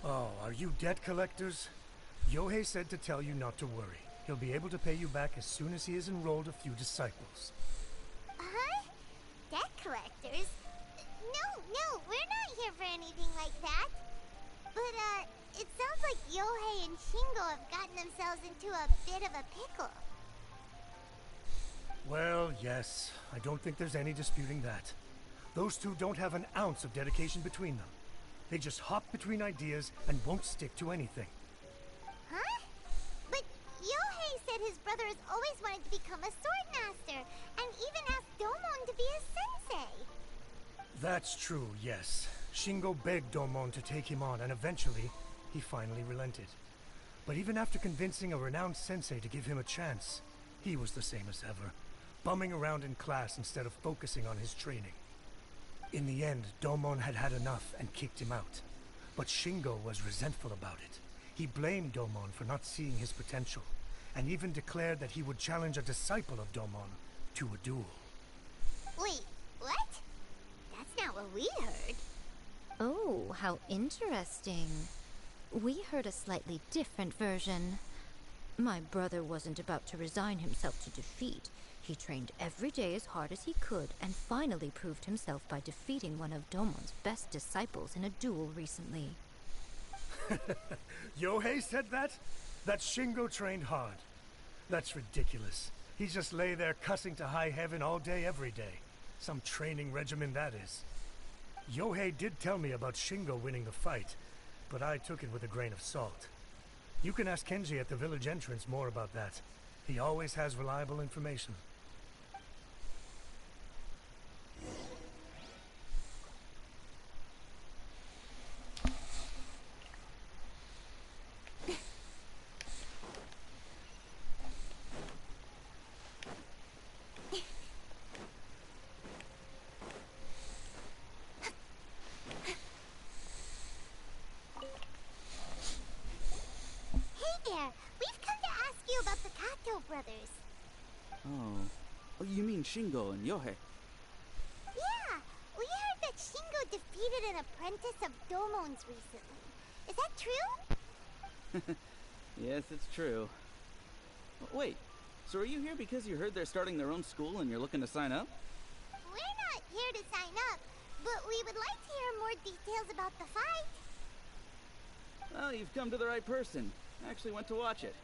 Oh, are you debt collectors? Yohei said to tell you not to worry. He'll be able to pay you back as soon as he has enrolled a few disciples. Huh? Debt collectors? No, we're not here for anything like that. But, it sounds like Yohei and Shingo have gotten themselves into a bit of a pickle. Well, yes. I don't think there's any disputing that. Those two don't have an ounce of dedication between them. They just hop between ideas and won't stick to anything. Huh? But Yohei said his brother has always wanted to become a sword master, and even asked Domon to be his sensei. That's true, yes. Shingo begged Domon to take him on, and eventually, he finally relented. But even after convincing a renowned sensei to give him a chance, he was the same as ever, bumming around in class instead of focusing on his training. In the end, Domon had had enough and kicked him out. But Shingo was resentful about it. He blamed Domon for not seeing his potential, and even declared that he would challenge a disciple of Domon to a duel. Wait, what? That's not what we heard. Oh, how interesting. We heard a slightly different version. My brother wasn't about to resign himself to defeat. He trained every day as hard as he could and finally proved himself by defeating one of Domon's best disciples in a duel recently. Yohei said that? That Shingo trained hard. That's ridiculous. He just lay there cussing to high heaven all day, every day. Some training regimen, that is. Yohei did tell me about Shingo winning the fight, but I took it with a grain of salt. You can ask Kenji at the village entrance more about that. He always has reliable information. Brothers. Oh, you mean Shingo and Yohei? Yeah, we heard that Shingo defeated an apprentice of Domon's recently. Is that true? Yes, it's true. Wait, so are you here because you heard they're starting their own school and you're looking to sign up? We're not here to sign up, but we would like to hear more details about the fight. Well, you've come to the right person. I actually went to watch it.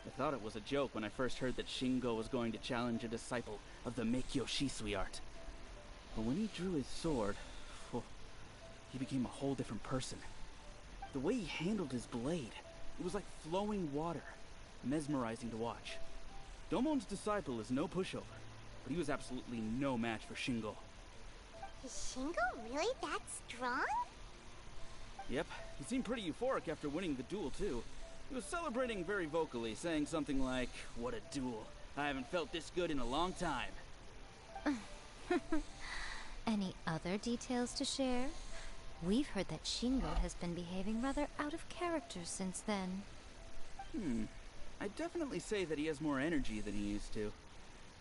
I thought it was a joke when I first heard that Shingo was going to challenge a disciple of the Meikyo Shisui art. But when he drew his sword, he became a whole different person. The way he handled his blade, it was like flowing water, mesmerizing to watch. Domon's disciple is no pushover, but he was absolutely no match for Shingo. Is Shingo really that strong? Yep, he seemed pretty euphoric after winning the duel too. He was celebrating very vocally, saying something like, "What a duel. I haven't felt this good in a long time." Any other details to share? We've heard that Shingo has been behaving rather out of character since then. I'd definitely say that he has more energy than he used to.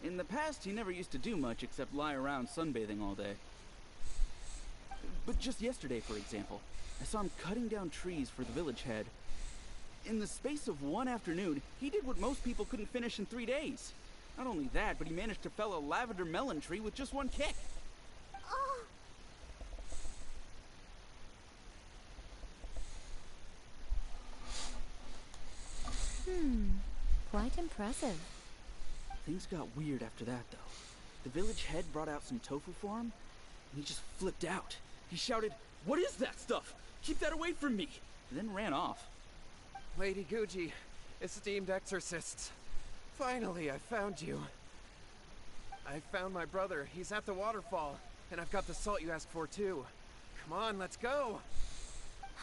In the past, he never used to do much except lie around sunbathing all day. But just yesterday, for example, I saw him cutting down trees for the village head. In the space of one afternoon, he did what most people couldn't finish in 3 days. Not only that, but he managed to fell a lavender melon tree with just one kick. Oh. Quite impressive. Things got weird after that, though. The village head brought out some tofu for him, and he just flipped out. He shouted, "What is that stuff? Keep that away from me!" and then ran off. Lady Guji, esteemed exorcists. Finally, I found you. I found my brother. He's at the waterfall. And I've got the salt you asked for, too. Come on, let's go!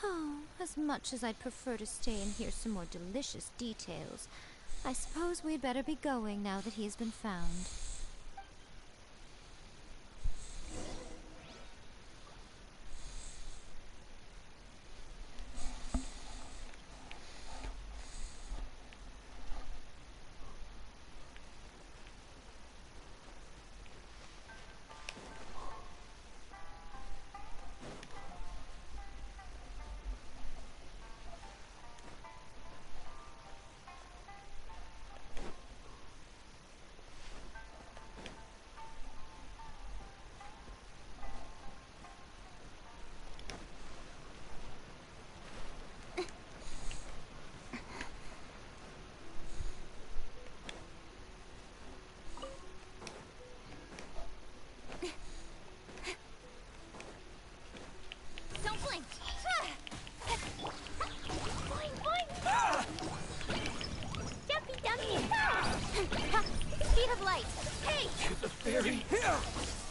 Oh, as much as I'd prefer to stay and hear some more delicious details, I suppose we'd better be going now that he's been found.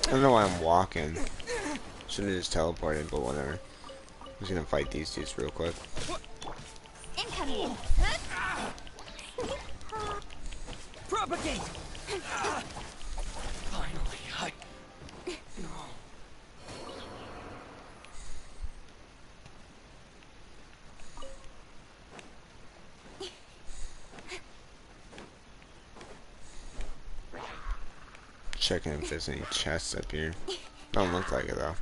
I don't know why I'm walking. Shouldn't have just teleported, but whatever. I'm just gonna fight these dudes real quick. Incoming! Propagate! checking if there's any chests up here. Don't look like it though.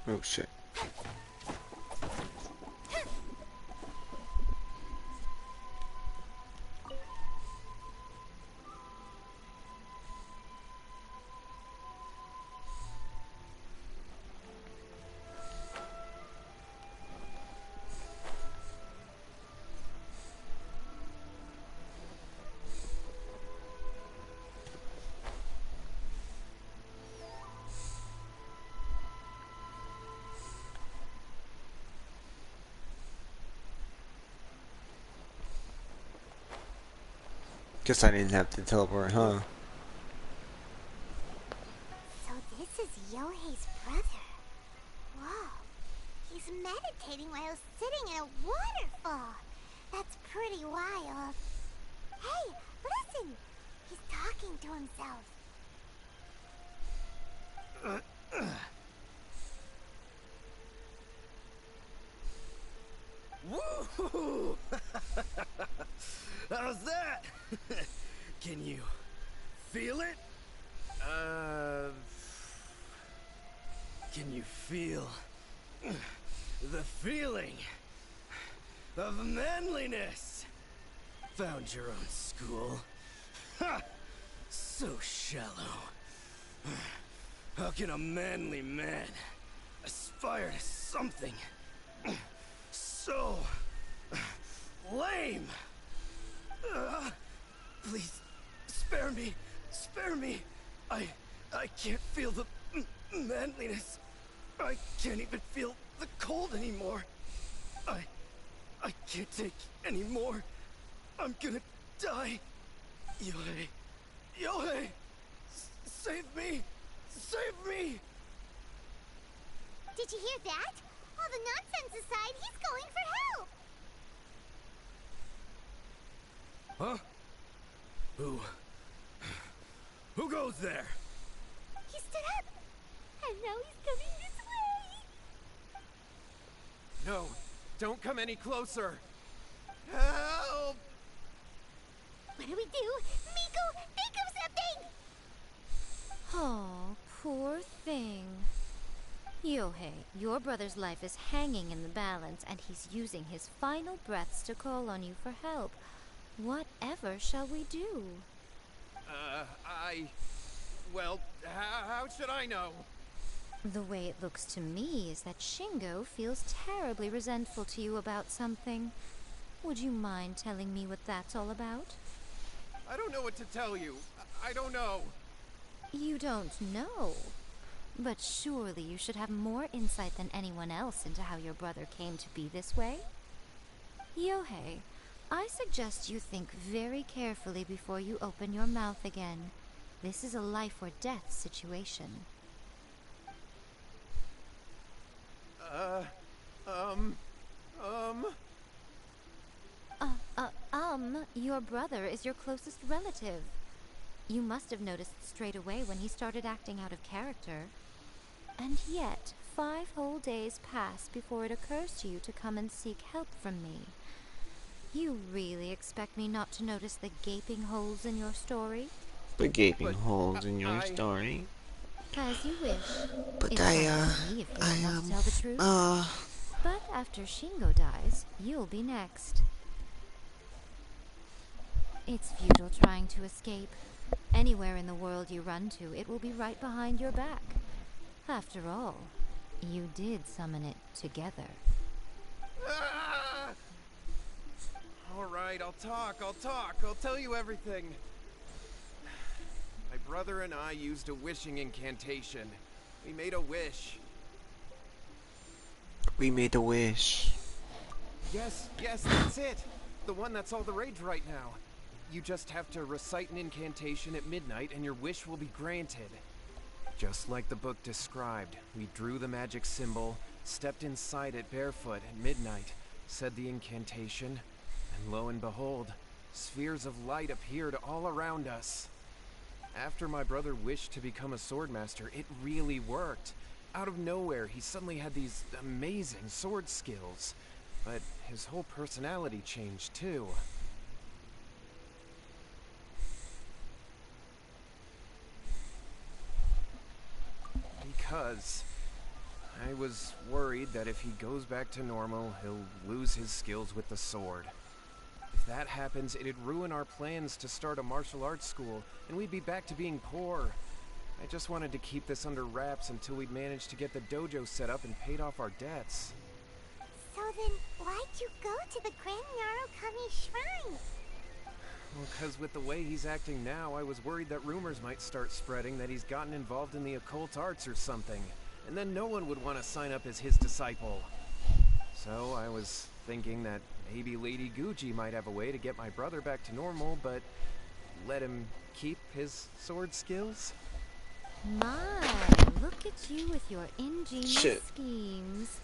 Oh shit. Guess I didn't have to teleport, huh? So this is Yohei's brother. Whoa. He's meditating while sitting in a waterfall. That's pretty wild. Hey, listen! He's talking to himself. Woo! How's that? Can you feel it? Can you feel the feeling of manliness? Found your own school? Ha! So shallow. How can a manly man aspire to something so lame? Please, spare me. Spare me. I can't feel the manliness. I can't even feel the cold anymore. I can't take any more. I'm gonna die. Yohei. Yohei! Save me! Save me! Did you hear that? All the nonsense aside, he's going for help! Huh? Who goes there? He stood up! And now he's coming this way! No, don't come any closer. Help! What do we do? Miko, think of something! Oh, poor thing. Yohei, your brother's life is hanging in the balance, and he's using his final breaths to call on you for help. Whatever shall we do? Well, how should I know? The way it looks to me is that Shingo feels terribly resentful to you about something. Would you mind telling me what that's all about? I don't know what to tell you. I don't know. You don't know? But surely you should have more insight than anyone else into how your brother came to be this way? Yohei, I suggest you think very carefully before you open your mouth again. This is a life or death situation. Your brother is your closest relative. You must have noticed straight away when he started acting out of character. And yet, 5 whole days pass before it occurs to you to come and seek help from me. You really expect me not to notice the gaping holes in your story? The gaping holes in your story? As you wish. But It's fine with me if you want to tell the truth. But after Shingo dies, you'll be next. It's futile trying to escape. Anywhere in the world you run to, it will be right behind your back. After all, you did summon it together. All right, I'll talk. I'll tell you everything. My brother and I used a wishing incantation. We made a wish. We made a wish. Yes, that's it. The one that's all the rage right now. You just have to recite an incantation at midnight and your wish will be granted. Just like the book described, we drew the magic symbol, stepped inside it barefoot at midnight, said the incantation, and lo and behold, spheres of light appeared all around us. After my brother wished to become a swordmaster, it really worked. Out of nowhere, he suddenly had these amazing sword skills. But his whole personality changed too. Because I was worried that if he goes back to normal, he'll lose his skills with the sword. If that happens, it'd ruin our plans to start a martial arts school, and we'd be back to being poor. I just wanted to keep this under wraps until we'd managed to get the dojo set up and paid off our debts. So then, why'd you go to the Grand Narukami Shrine? Well, because with the way he's acting now, I was worried that rumors might start spreading that he's gotten involved in the occult arts or something, and then no one would want to sign up as his disciple. So I was thinking that maybe Lady Gucci might have a way to get my brother back to normal, but let him keep his sword skills? My, look at you with your ingenious schemes.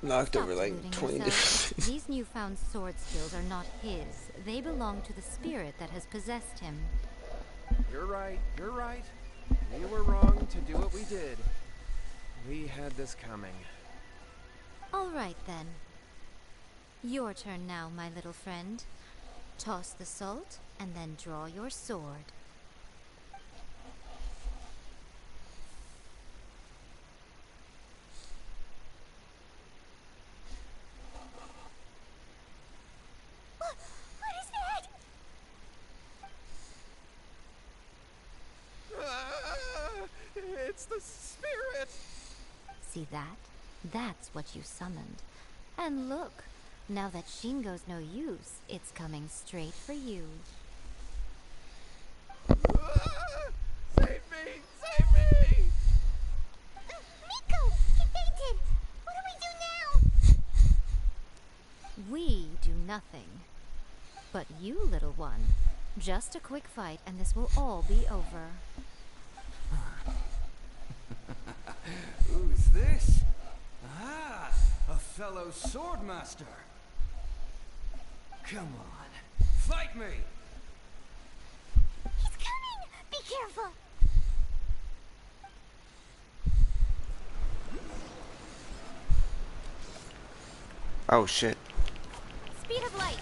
Knocked Stop over like deluding 20 yourself. different. These newfound sword skills are not his. They belong to the spirit that has possessed him. You're right. We were wrong to do what we did. We had this coming. All right, then. Your turn now, my little friend. Toss the salt, and then draw your sword. What is that? It's the spirit! See that? That's what you summoned. And look, now that Shingo's no use, it's coming straight for you. Save me! Save me! Miko! He fainted! What do we do now? We do nothing. But you, little one, just a quick fight and this will all be over. Who's this? Ah, a fellow swordmaster. Come on, fight me! He's coming! Be careful! Oh shit. Speed of light.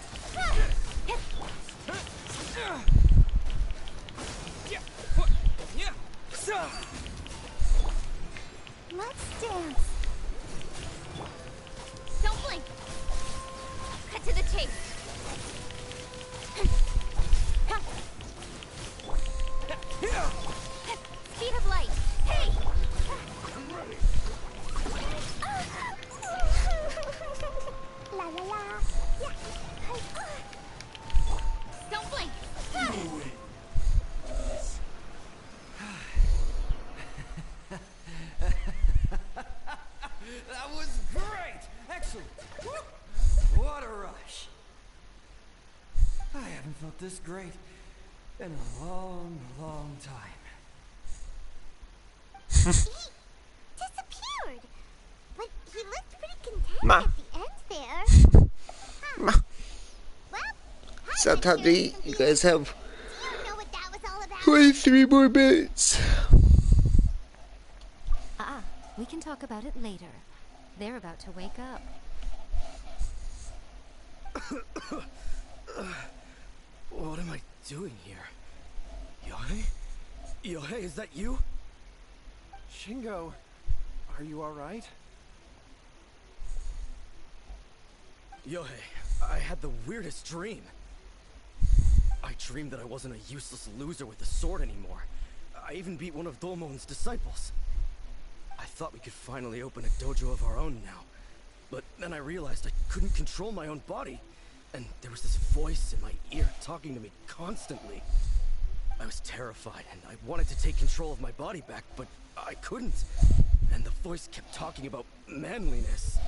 Let's dance. Don't blink. Cut to the chase. Speed of light. Hey! I'm ready. La la la. Yeah. Don't blink. That was great! Excellent! What a rush! I haven't felt this great in a long, long time. He disappeared. But he looked pretty content Ma. at the end there. Ma. Well, Sometimes you guys have do you know what that was all about? 23 more minutes. We can talk about it later. They're about to wake up. What am I doing here? Yohei? Yohei, is that you? Shingo, are you alright? Yohei, I had the weirdest dream. I dreamed that I wasn't a useless loser with a sword anymore. I even beat one of Domon's disciples. I thought we could finally open a dojo of our own now. But then I realized I couldn't control my own body. And there was this voice in my ear talking to me constantly. I was terrified and I wanted to take control of my body back, but I couldn't. And the voice kept talking about manliness.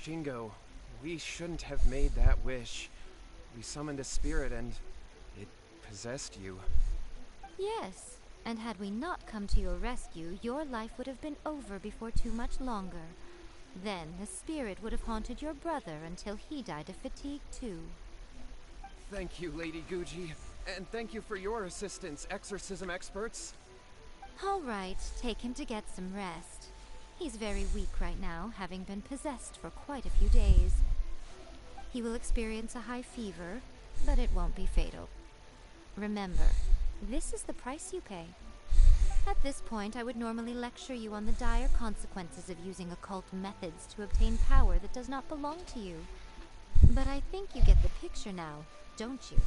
Shingo, we shouldn't have made that wish. We summoned a spirit and it possessed you. Yes, and had we not come to your rescue, your life would have been over before too much longer. Then the spirit would have haunted your brother until he died of fatigue too. Thank you, Lady Guji, and thank you for your assistance, exorcism experts. All right, take him to get some rest. He's very weak right now, having been possessed for quite a few days. He will experience a high fever, but it won't be fatal. Remember, this is the price you pay. At this point, I would normally lecture you on the dire consequences of using occult methods to obtain power that does not belong to you. But I think you get the picture now, don't you?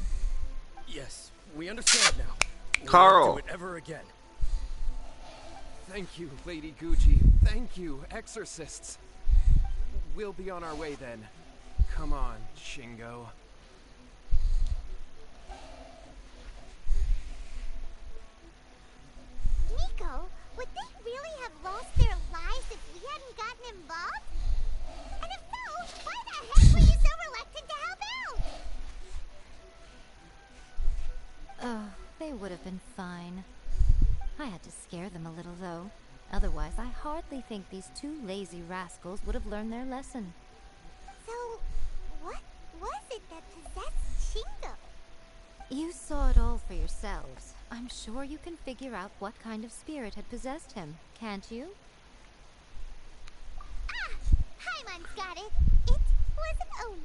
Yes, we understand now. We Carl. won't do it ever again. Thank you, Lady Guji. Thank you, exorcists. We'll be on our way then. Come on, Shingo. Nico, would they really have lost their lives if we hadn't gotten involved? And if so, why the heck were you so reluctant to help out? Oh, they would have been fine. I had to scare them a little, though. Otherwise, I hardly think these two lazy rascals would have learned their lesson. So, what was it that possessed Shingo? You saw it all for yourselves. I'm sure you can figure out what kind of spirit had possessed him, can't you? Ah! Paimon's got it. It was an Oni.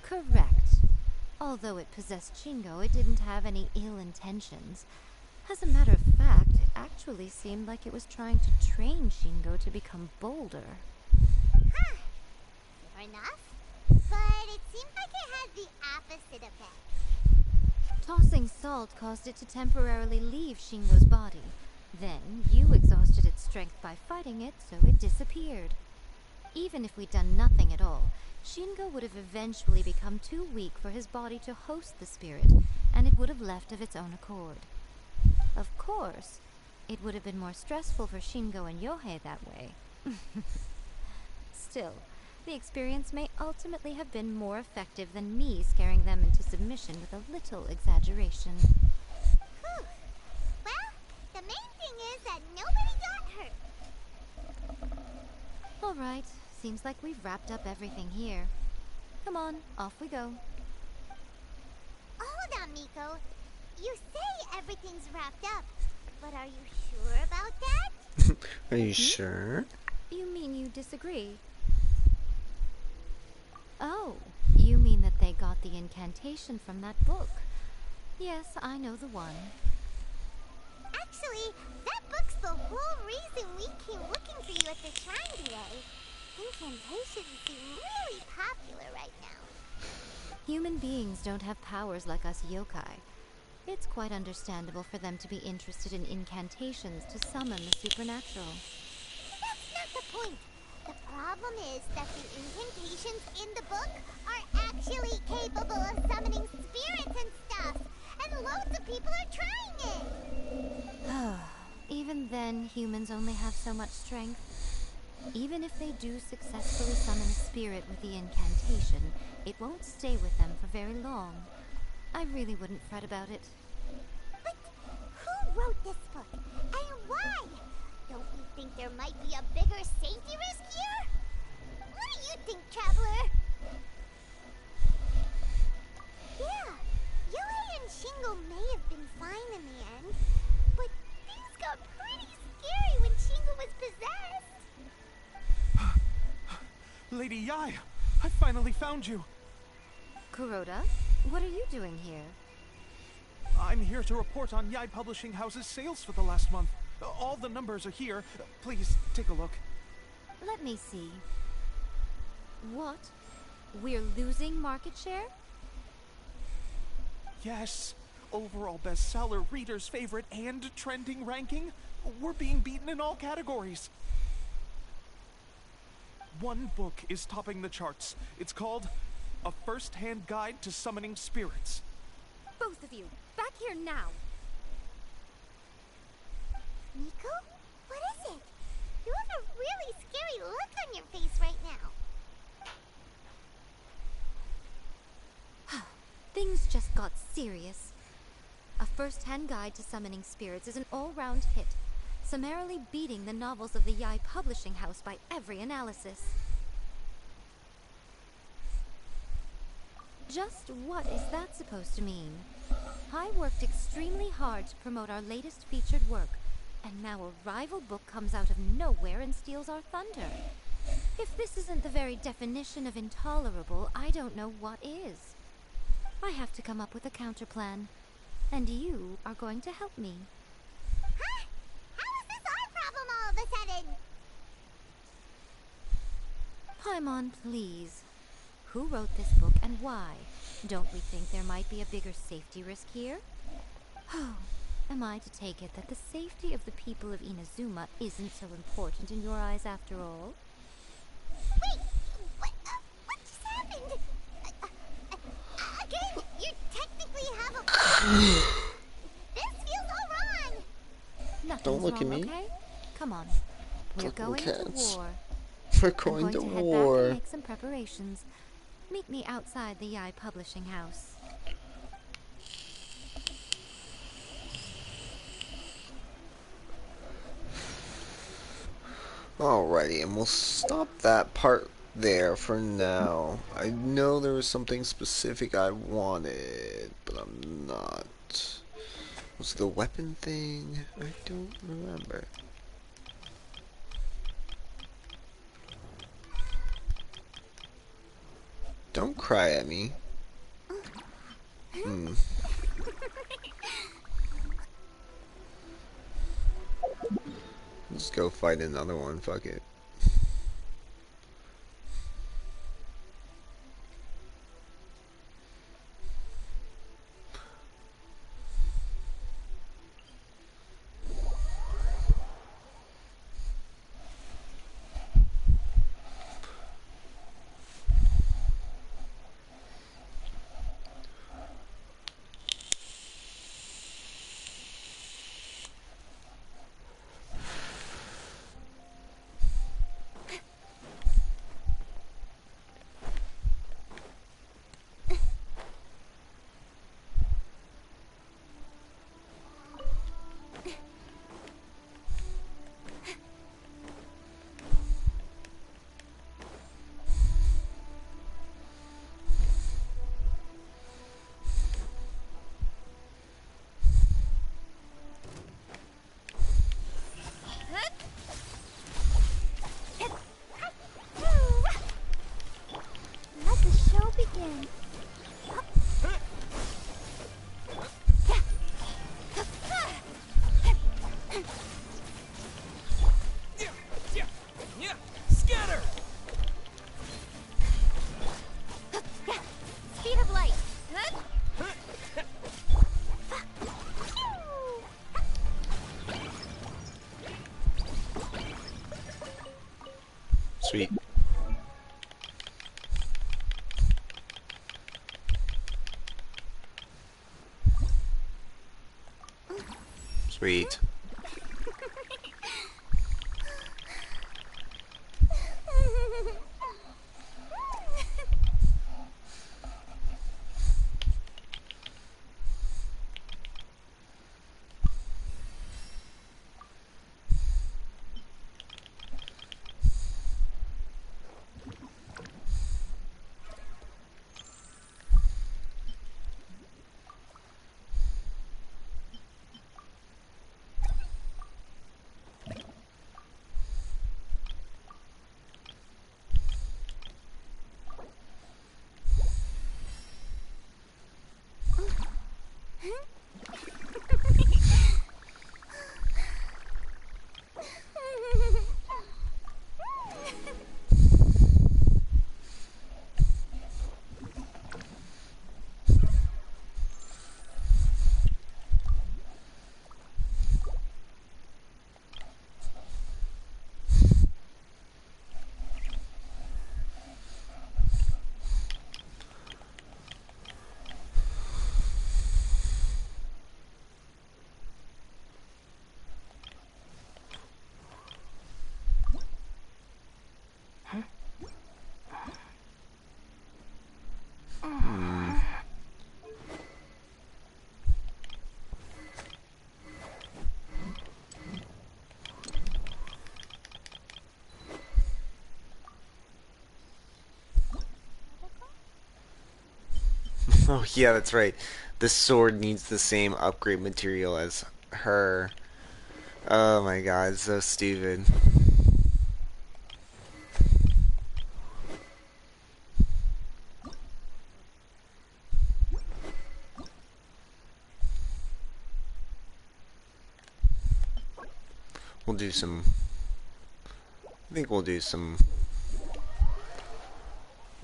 Correct. Although it possessed Shingo, it didn't have any ill intentions. As a matter of fact, it actually seemed like it was trying to train Shingo to become bolder. Huh. Fair enough. But it seemed like it had the opposite effect. Tossing salt caused it to temporarily leave Shingo's body. Then, you exhausted its strength by fighting it, so it disappeared. Even if we'd done nothing at all, Shingo would have eventually become too weak for his body to host the spirit, and it would have left of its own accord. Of course, it would have been more stressful for Shingo and Yohei that way. Still, the experience may ultimately have been more effective than me scaring them into submission with a little exaggeration. Whew. Well, the main thing is that nobody got hurt. All right, seems like we've wrapped up everything here. Come on, off we go. Hold on, Miko. You say everything's wrapped up, but are you sure about that? Are you sure? You mean you disagree? Oh, you mean that they got the incantation from that book? Yes, I know the one. Actually, that book's the whole reason we came looking for you at the shrine today. Incantations seem really popular right now. Human beings don't have powers like us yokai. It's quite understandable for them to be interested in incantations to summon the supernatural. That's not the point. The problem is that the incantations in the book are actually capable of summoning spirits and stuff. And loads of people are trying it. Even then, humans only have so much strength. Even if they do successfully summon a spirit with the incantation, it won't stay with them for very long. I really wouldn't fret about it. But who wrote this book? And why? Don't you think there might be a bigger safety risk here? What do you think, Traveler? Yeah, Yohei and Shingo may have been fine in the end, but things got pretty scary when Shingo was possessed. Lady Yai, I finally found you. Kuroda, what are you doing here? I'm here to report on Yai Publishing House's sales for the last month. All the numbers are here. Please, take a look. Let me see. What? We're losing market share? Yes. Overall bestseller, reader's favorite, and trending ranking. We're being beaten in all categories. One book is topping the charts. It's called A First-Hand Guide to Summoning Spirits. Both of you, back here now. Nico? What is it? You have a really scary look on your face right now. things just got serious. A first-hand guide to summoning spirits is an all-round hit, summarily beating the novels of the Yai Publishing House by every analysis. Just what is that supposed to mean? I worked extremely hard to promote our latest featured work, and now a rival book comes out of nowhere and steals our thunder. If this isn't the very definition of intolerable, I don't know what is. I have to come up with a counterplan, and you are going to help me. Huh? How is this our problem all of a sudden? Paimon, please. Who wrote this book and why? Don't we think there might be a bigger safety risk here? Oh, am I to take it that the safety of the people of Inazuma isn't so important in your eyes after all? Wait, what just happened? Again, you technically have a... This feels all wrong! Nothing's Don't look wrong, at me. okay? Come on. We're Fucking going cats. to war. We're I'm going to to head war. back and make some preparations. Meet me outside the Yai Publishing House. Alrighty, and we'll stop that part there for now. I know there was something specific I wanted, but I'm not. Was it the weapon thing? I don't remember. Don't cry at me. Let's go fight another one, fuck it. Let the show begin. Scatter! Speed of light. Sweet. Sweet. Oh yeah, that's right. The sword needs the same upgrade material as her. Oh my god, so stupid. We'll do some. I think we'll do some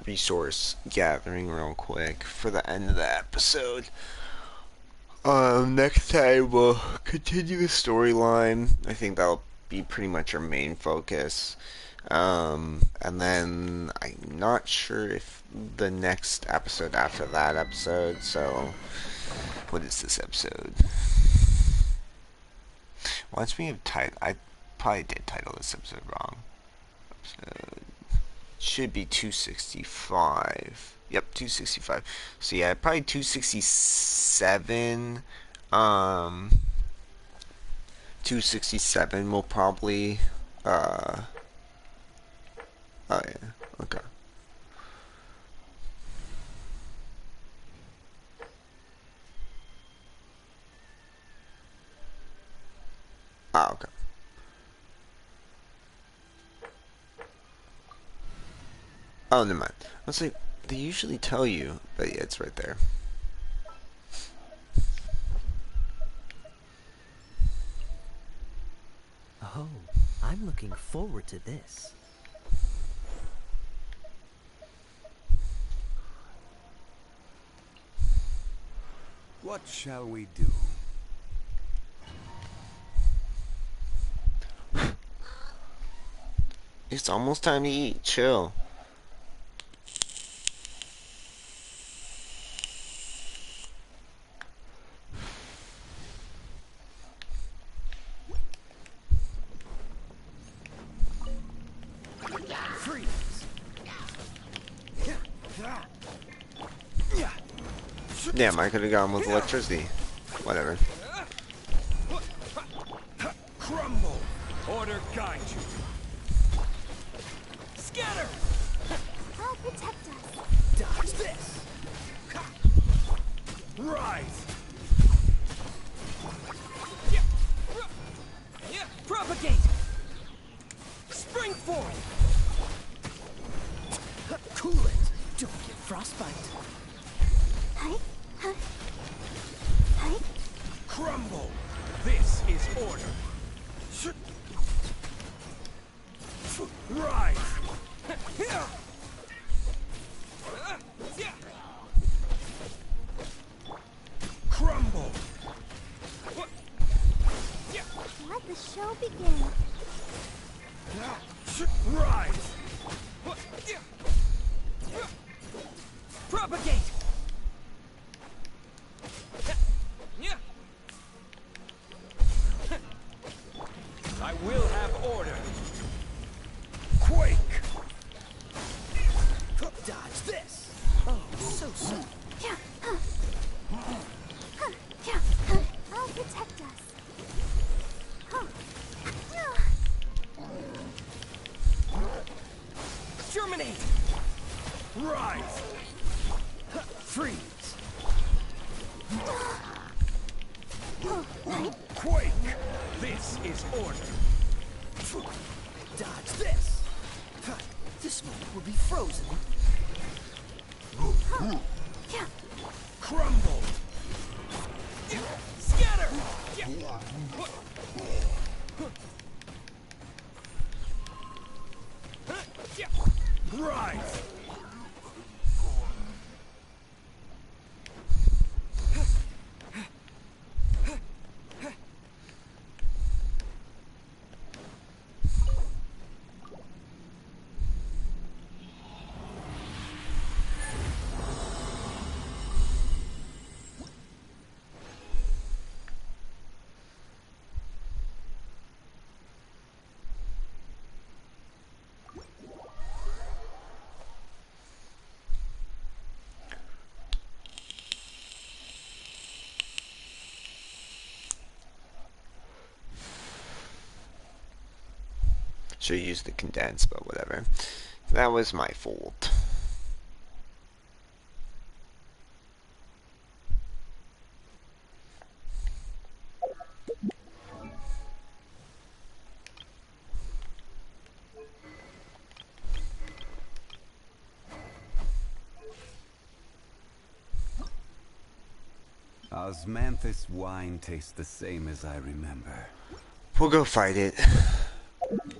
resource gathering real quick for the end of the episode. Next time we'll continue the storyline. I think that'll be pretty much our main focus. And then I'm not sure if the next episode after that episode, so what is this episode? Once we have title, I probably did title this episode wrong. Episode should be 265. Yep, 265. So yeah, probably 267. 267 will probably oh yeah, okay. Ah, okay. Oh, never mind. I was like, they usually tell you, but yeah, it's right there. Oh, I'm looking forward to this. What shall we do? It's almost time to eat. Chill. Damn, I could have gone with electricity. Whatever. Crumble! Order guide you. Scatter! I'll protect us. Dodge this! Rise! Propagate! Spring forth! Cool it! Don't get frostbite. Hi. Hi. Crumble! This is order. Rise! Crumble! Let the show begin. Rise! Propagate! I will have order. Quake! Dodge this! Oh, so soon. I'll protect us. Germinate! Rise! Freeze! Quake! This is order. Dodge this! This moment will be frozen. Crumble! Scatter! Rise! Should have used the condense, but whatever. That was my fault. Osmanthus wine tastes the same as I remember. We'll go fight it.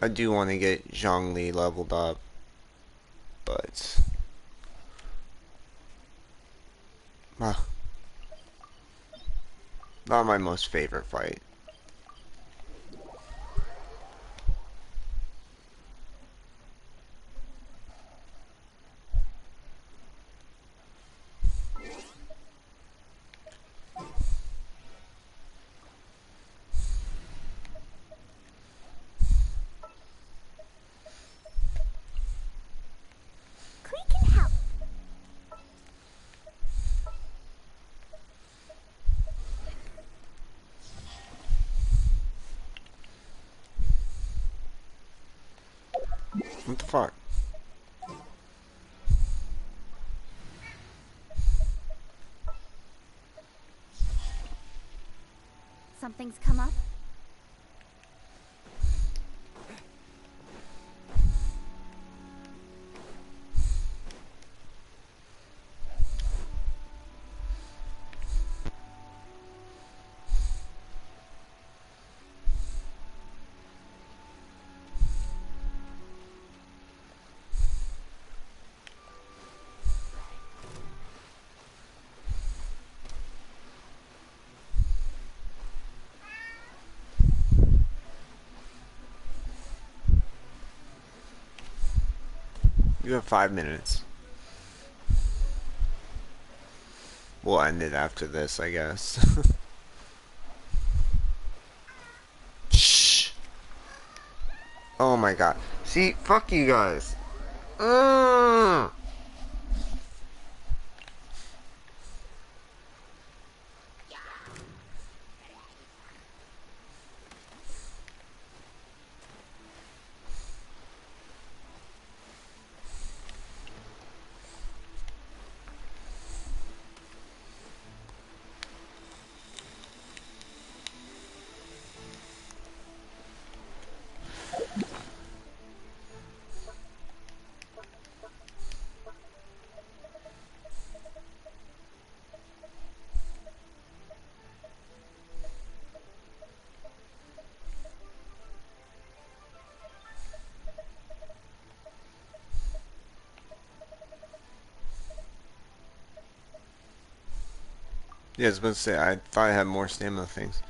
I do want to get Zhongli leveled up, but not my most favorite fight. We can help. What the fuck? Something's come up? You have 5 minutes. We'll end it after this, I guess. Shh. Oh my god. See, fuck you guys. Yeah, I was about to say, I thought I had more stamina things.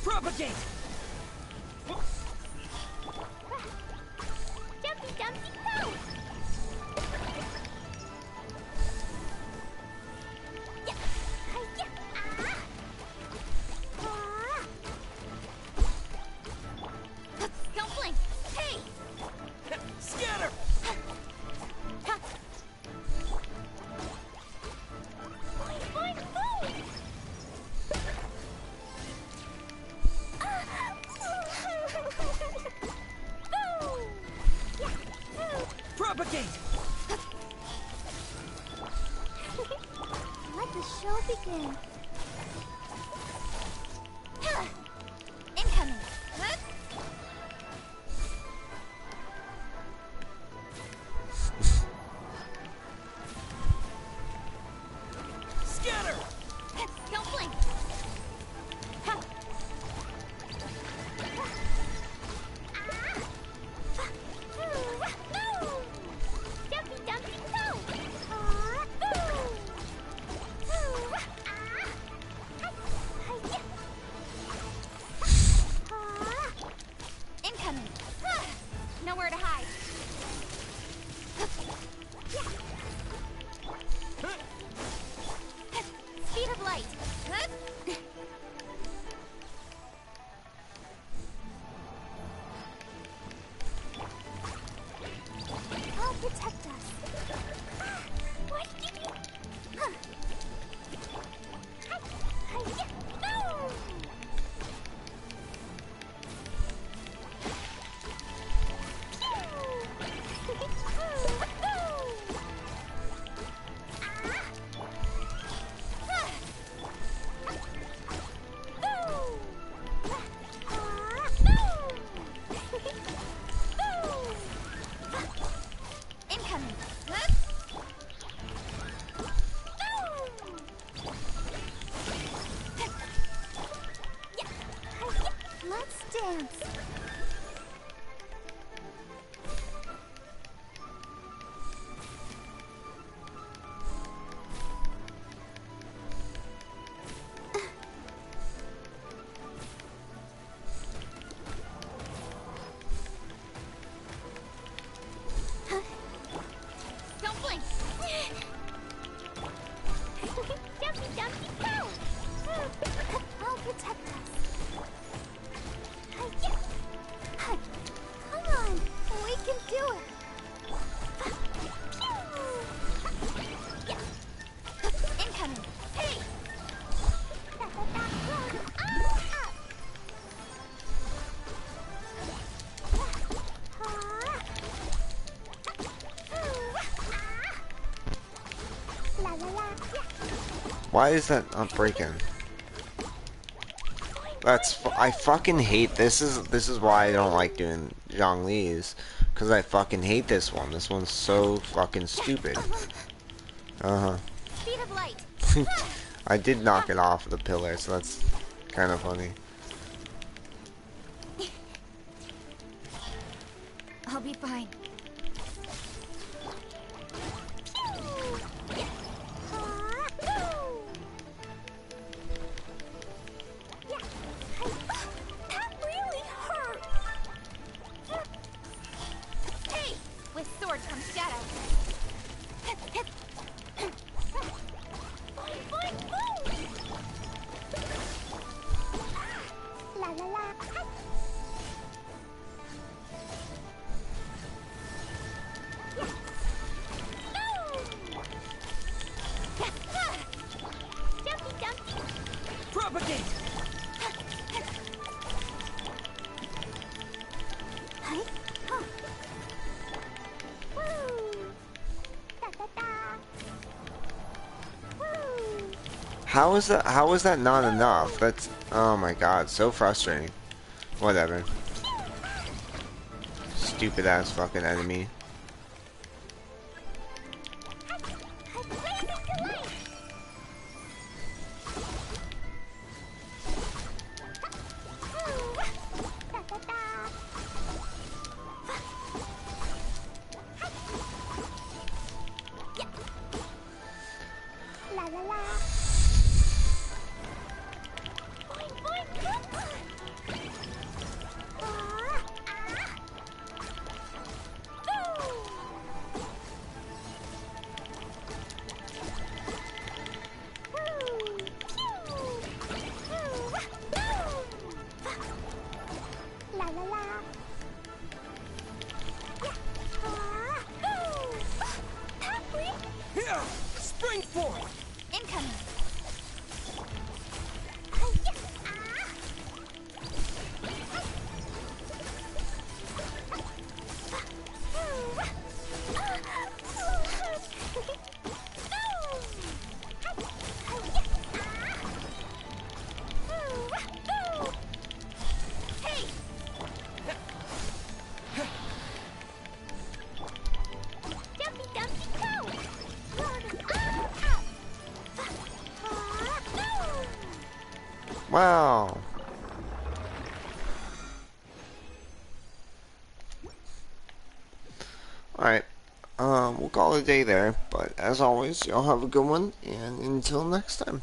Propagate! Dumpy, dumpy, go! Yeah. Hi-ya. Don't blink! Hey! Scatter! Boing, boing, Propagate! Let the show begin. Incoming! Scatter! Don't blink! Dumpy, dumpy, go! Incoming! Nowhere to hide! Speed of light! I'll protect us. What did you do? Huh. Hi-ya. No! Why is that not breaking? I fucking hate this. Is why I don't like doing Zhongli's, because I fucking hate this one. This one's so fucking stupid. Speed of light. I did knock it off of the pillar, so that's kind of funny. I'll be fine. That really hurt. Hey, with sword comes shadow. La la la. Propagate! How is that? How is that not enough? That's, oh my god, so frustrating. Whatever. Stupid ass fucking enemy. La la la. La la la. Here! Spring forth! Incoming. Wow. Alright. We'll call it a day there, but as always, y'all have a good one, and until next time.